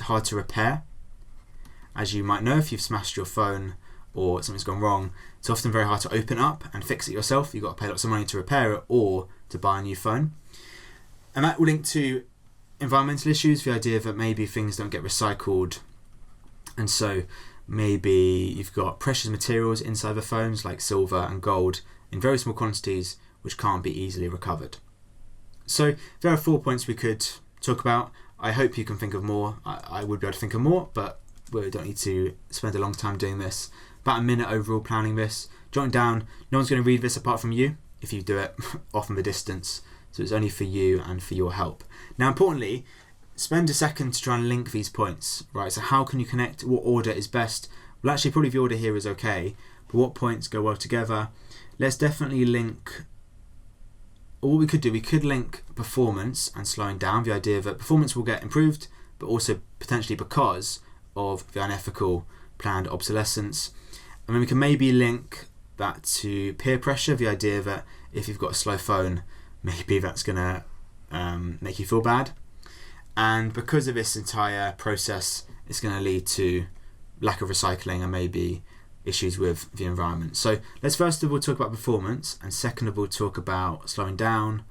hard to repair. As you might know, if you've smashed your phone or something's gone wrong, it's often very hard to open up and fix it yourself. You've got to pay lots of money to repair it or to buy a new phone. And that will link to environmental issues, the idea that maybe things don't get recycled, and so maybe you've got precious materials inside the phones like silver and gold in very small quantities which can't be easily recovered. So there are 4 points we could talk about. I hope you can think of more. I would be able to think of more, but we don't need to spend a long time doing this. About a minute overall planning this. Jotting down, no one's going to read this apart from you if you do it off in the distance. So it's only for you and for your help. Now, importantly, spend a second to try and link these points, right? So how can you connect? What order is best? Well, actually, probably the order here is okay, but what points go well together? Let's definitely link, or what we could do, we could link performance and slowing down, the idea that performance will get improved, but also potentially because of the unethical planned obsolescence. And then we can maybe link that to peer pressure, the idea that if you've got a slow phone, maybe that's going to make you feel bad. And because of this entire process, it's going to lead to lack of recycling and maybe issues with the environment. So let's first of all talk about performance, and second of all talk about slowing down,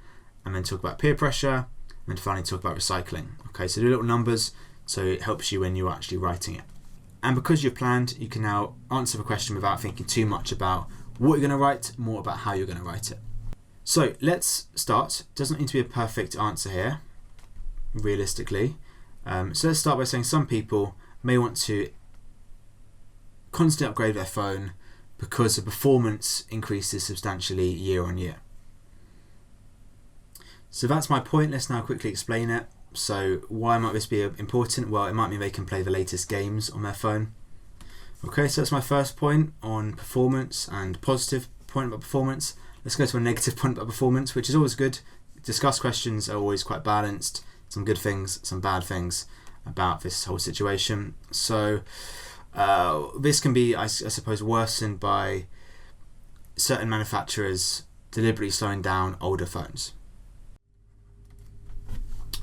and then talk about peer pressure, and then finally talk about recycling. Okay, so do little numbers so it helps you when you're actually writing it. And because you've planned, you can now answer the question without thinking too much about what you're going to write, more about how you're going to write it. So let's start. Doesn't need to be a perfect answer here, realistically. So let's start by saying some people may want to constantly upgrade their phone because the performance increases substantially year on year. So that's my point. Let's now quickly explain it. So why might this be important? Well, it might mean they can play the latest games on their phone. Okay, so that's my first point on performance and positive point about performance. Let's go to a negative point about performance, which is always good. Discuss questions are always quite balanced. Some good things, some bad things about this whole situation. So this can be, I suppose, worsened by certain manufacturers deliberately slowing down older phones.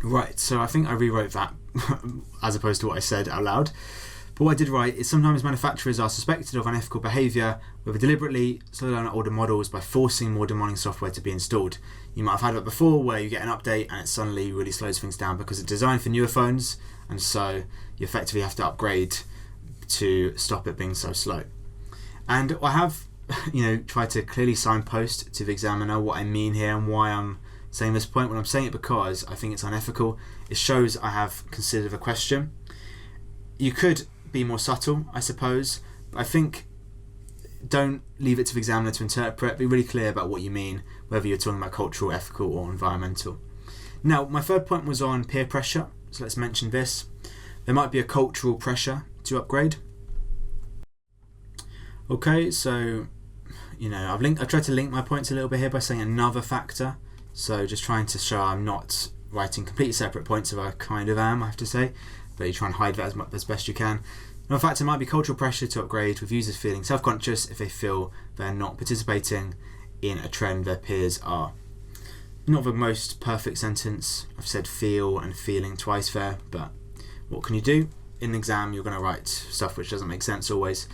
Right, so I think I rewrote that as opposed to what I said out loud. But what I did write is sometimes manufacturers are suspected of unethical behaviour where they deliberately slow down older models by forcing more demanding software to be installed. You might have had that before where you get an update and it suddenly really slows things down because it's designed for newer phones, and so you effectively have to upgrade to stop it being so slow. And I have tried to clearly signpost to the examiner what I mean here and why I'm saying this point. When I'm saying it because I think it's unethical, it shows I have considered the question. You could be more subtle, I suppose, but I think don't leave it to the examiner to interpret. Be really clear about what you mean, whether you're talking about cultural, ethical or environmental. Now, my third point was on peer pressure, so let's mention this. There might be a cultural pressure to upgrade. Okay, so I've tried to link my points a little bit here by saying another factor. So just trying to show I'm not writing completely separate points, if I kind of am, I have to say, but you try and hide that as best you can. In fact, it might be cultural pressure to upgrade, with users feeling self-conscious if they feel they're not participating in a trend their peers are. Not the most perfect sentence. I've said feel and feeling twice there, but what can you do? In the exam, you're going to write stuff which doesn't make sense always.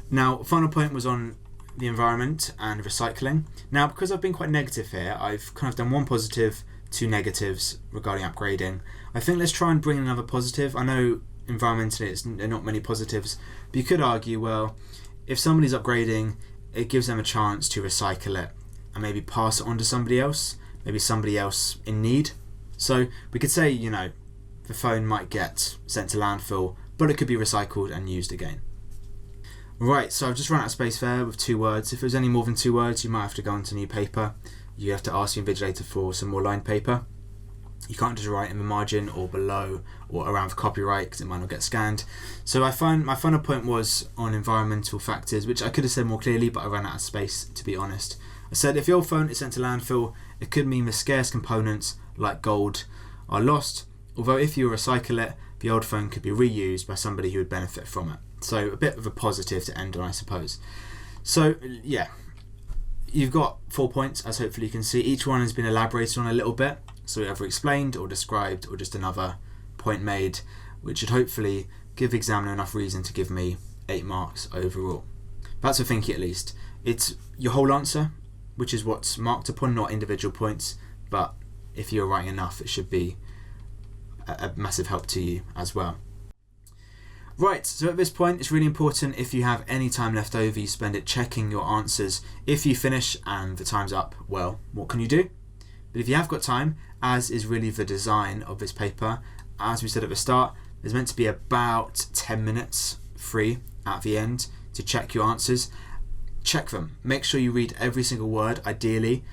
Now, final point was on the environment and recycling. Now, because I've been quite negative here, I've kind of done one positive, two negatives regarding upgrading. I think let's try and bring in another positive. I know environmentally there are not many positives, but you could argue, well, if somebody's upgrading, it gives them a chance to recycle it and maybe pass it on to somebody else, maybe somebody else in need. So we could say, the phone might get sent to landfill, but it could be recycled and used again. Right, so I've just run out of space there with 2 words. If there's any more than 2 words, you might have to go onto new paper. You have to ask the invigilator for some more lined paper. You can't just write in the margin or below or around for copyright because it might not get scanned. So I find my final point was on environmental factors, which I could have said more clearly, but I ran out of space, to be honest. I said if your phone is sent to landfill, it could mean the scarce components like gold are lost, although if you recycle it, the old phone could be reused by somebody who would benefit from it. So a bit of a positive to end on, I suppose. So yeah, you've got 4 points, as hopefully you can see. Each one has been elaborated on a little bit, so either explained or described or just another point made, which should hopefully give the examiner enough reason to give me 8 marks overall. That's the thinking, at least. It's your whole answer, which is what's marked upon, not individual points, but if you're writing enough, it should be a massive help to you as well. Right, so at this point it's really important, if you have any time left over, you spend it checking your answers. If you finish and the time's up, well, what can you do? But if you have got time, as is really the design of this paper, as we said at the start, there's meant to be about 10 minutes free at the end to check your answers. Check them. Make sure you read every single word, ideally.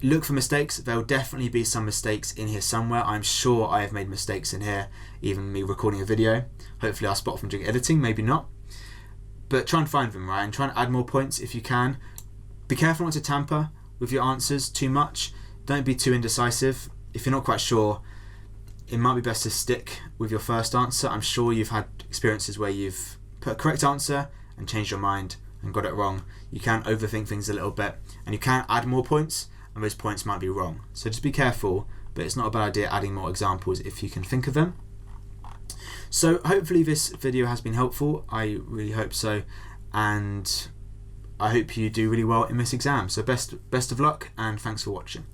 Look for mistakes. There will definitely be some mistakes in here somewhere. I'm sure I have made mistakes in here, even me recording a video. Hopefully I'll spot them during editing, maybe not. But try and find them, right? And try and add more points if you can. Be careful not to tamper with your answers too much. Don't be too indecisive. If you're not quite sure, it might be best to stick with your first answer. I'm sure you've had experiences where you've put a correct answer and changed your mind and got it wrong. You can overthink things a little bit, and you can add more points, and those points might be wrong. So just be careful, but it's not a bad idea adding more examples if you can think of them. So hopefully this video has been helpful. I really hope so. and I hope you do really well in this exam. So best of luck, and thanks for watching.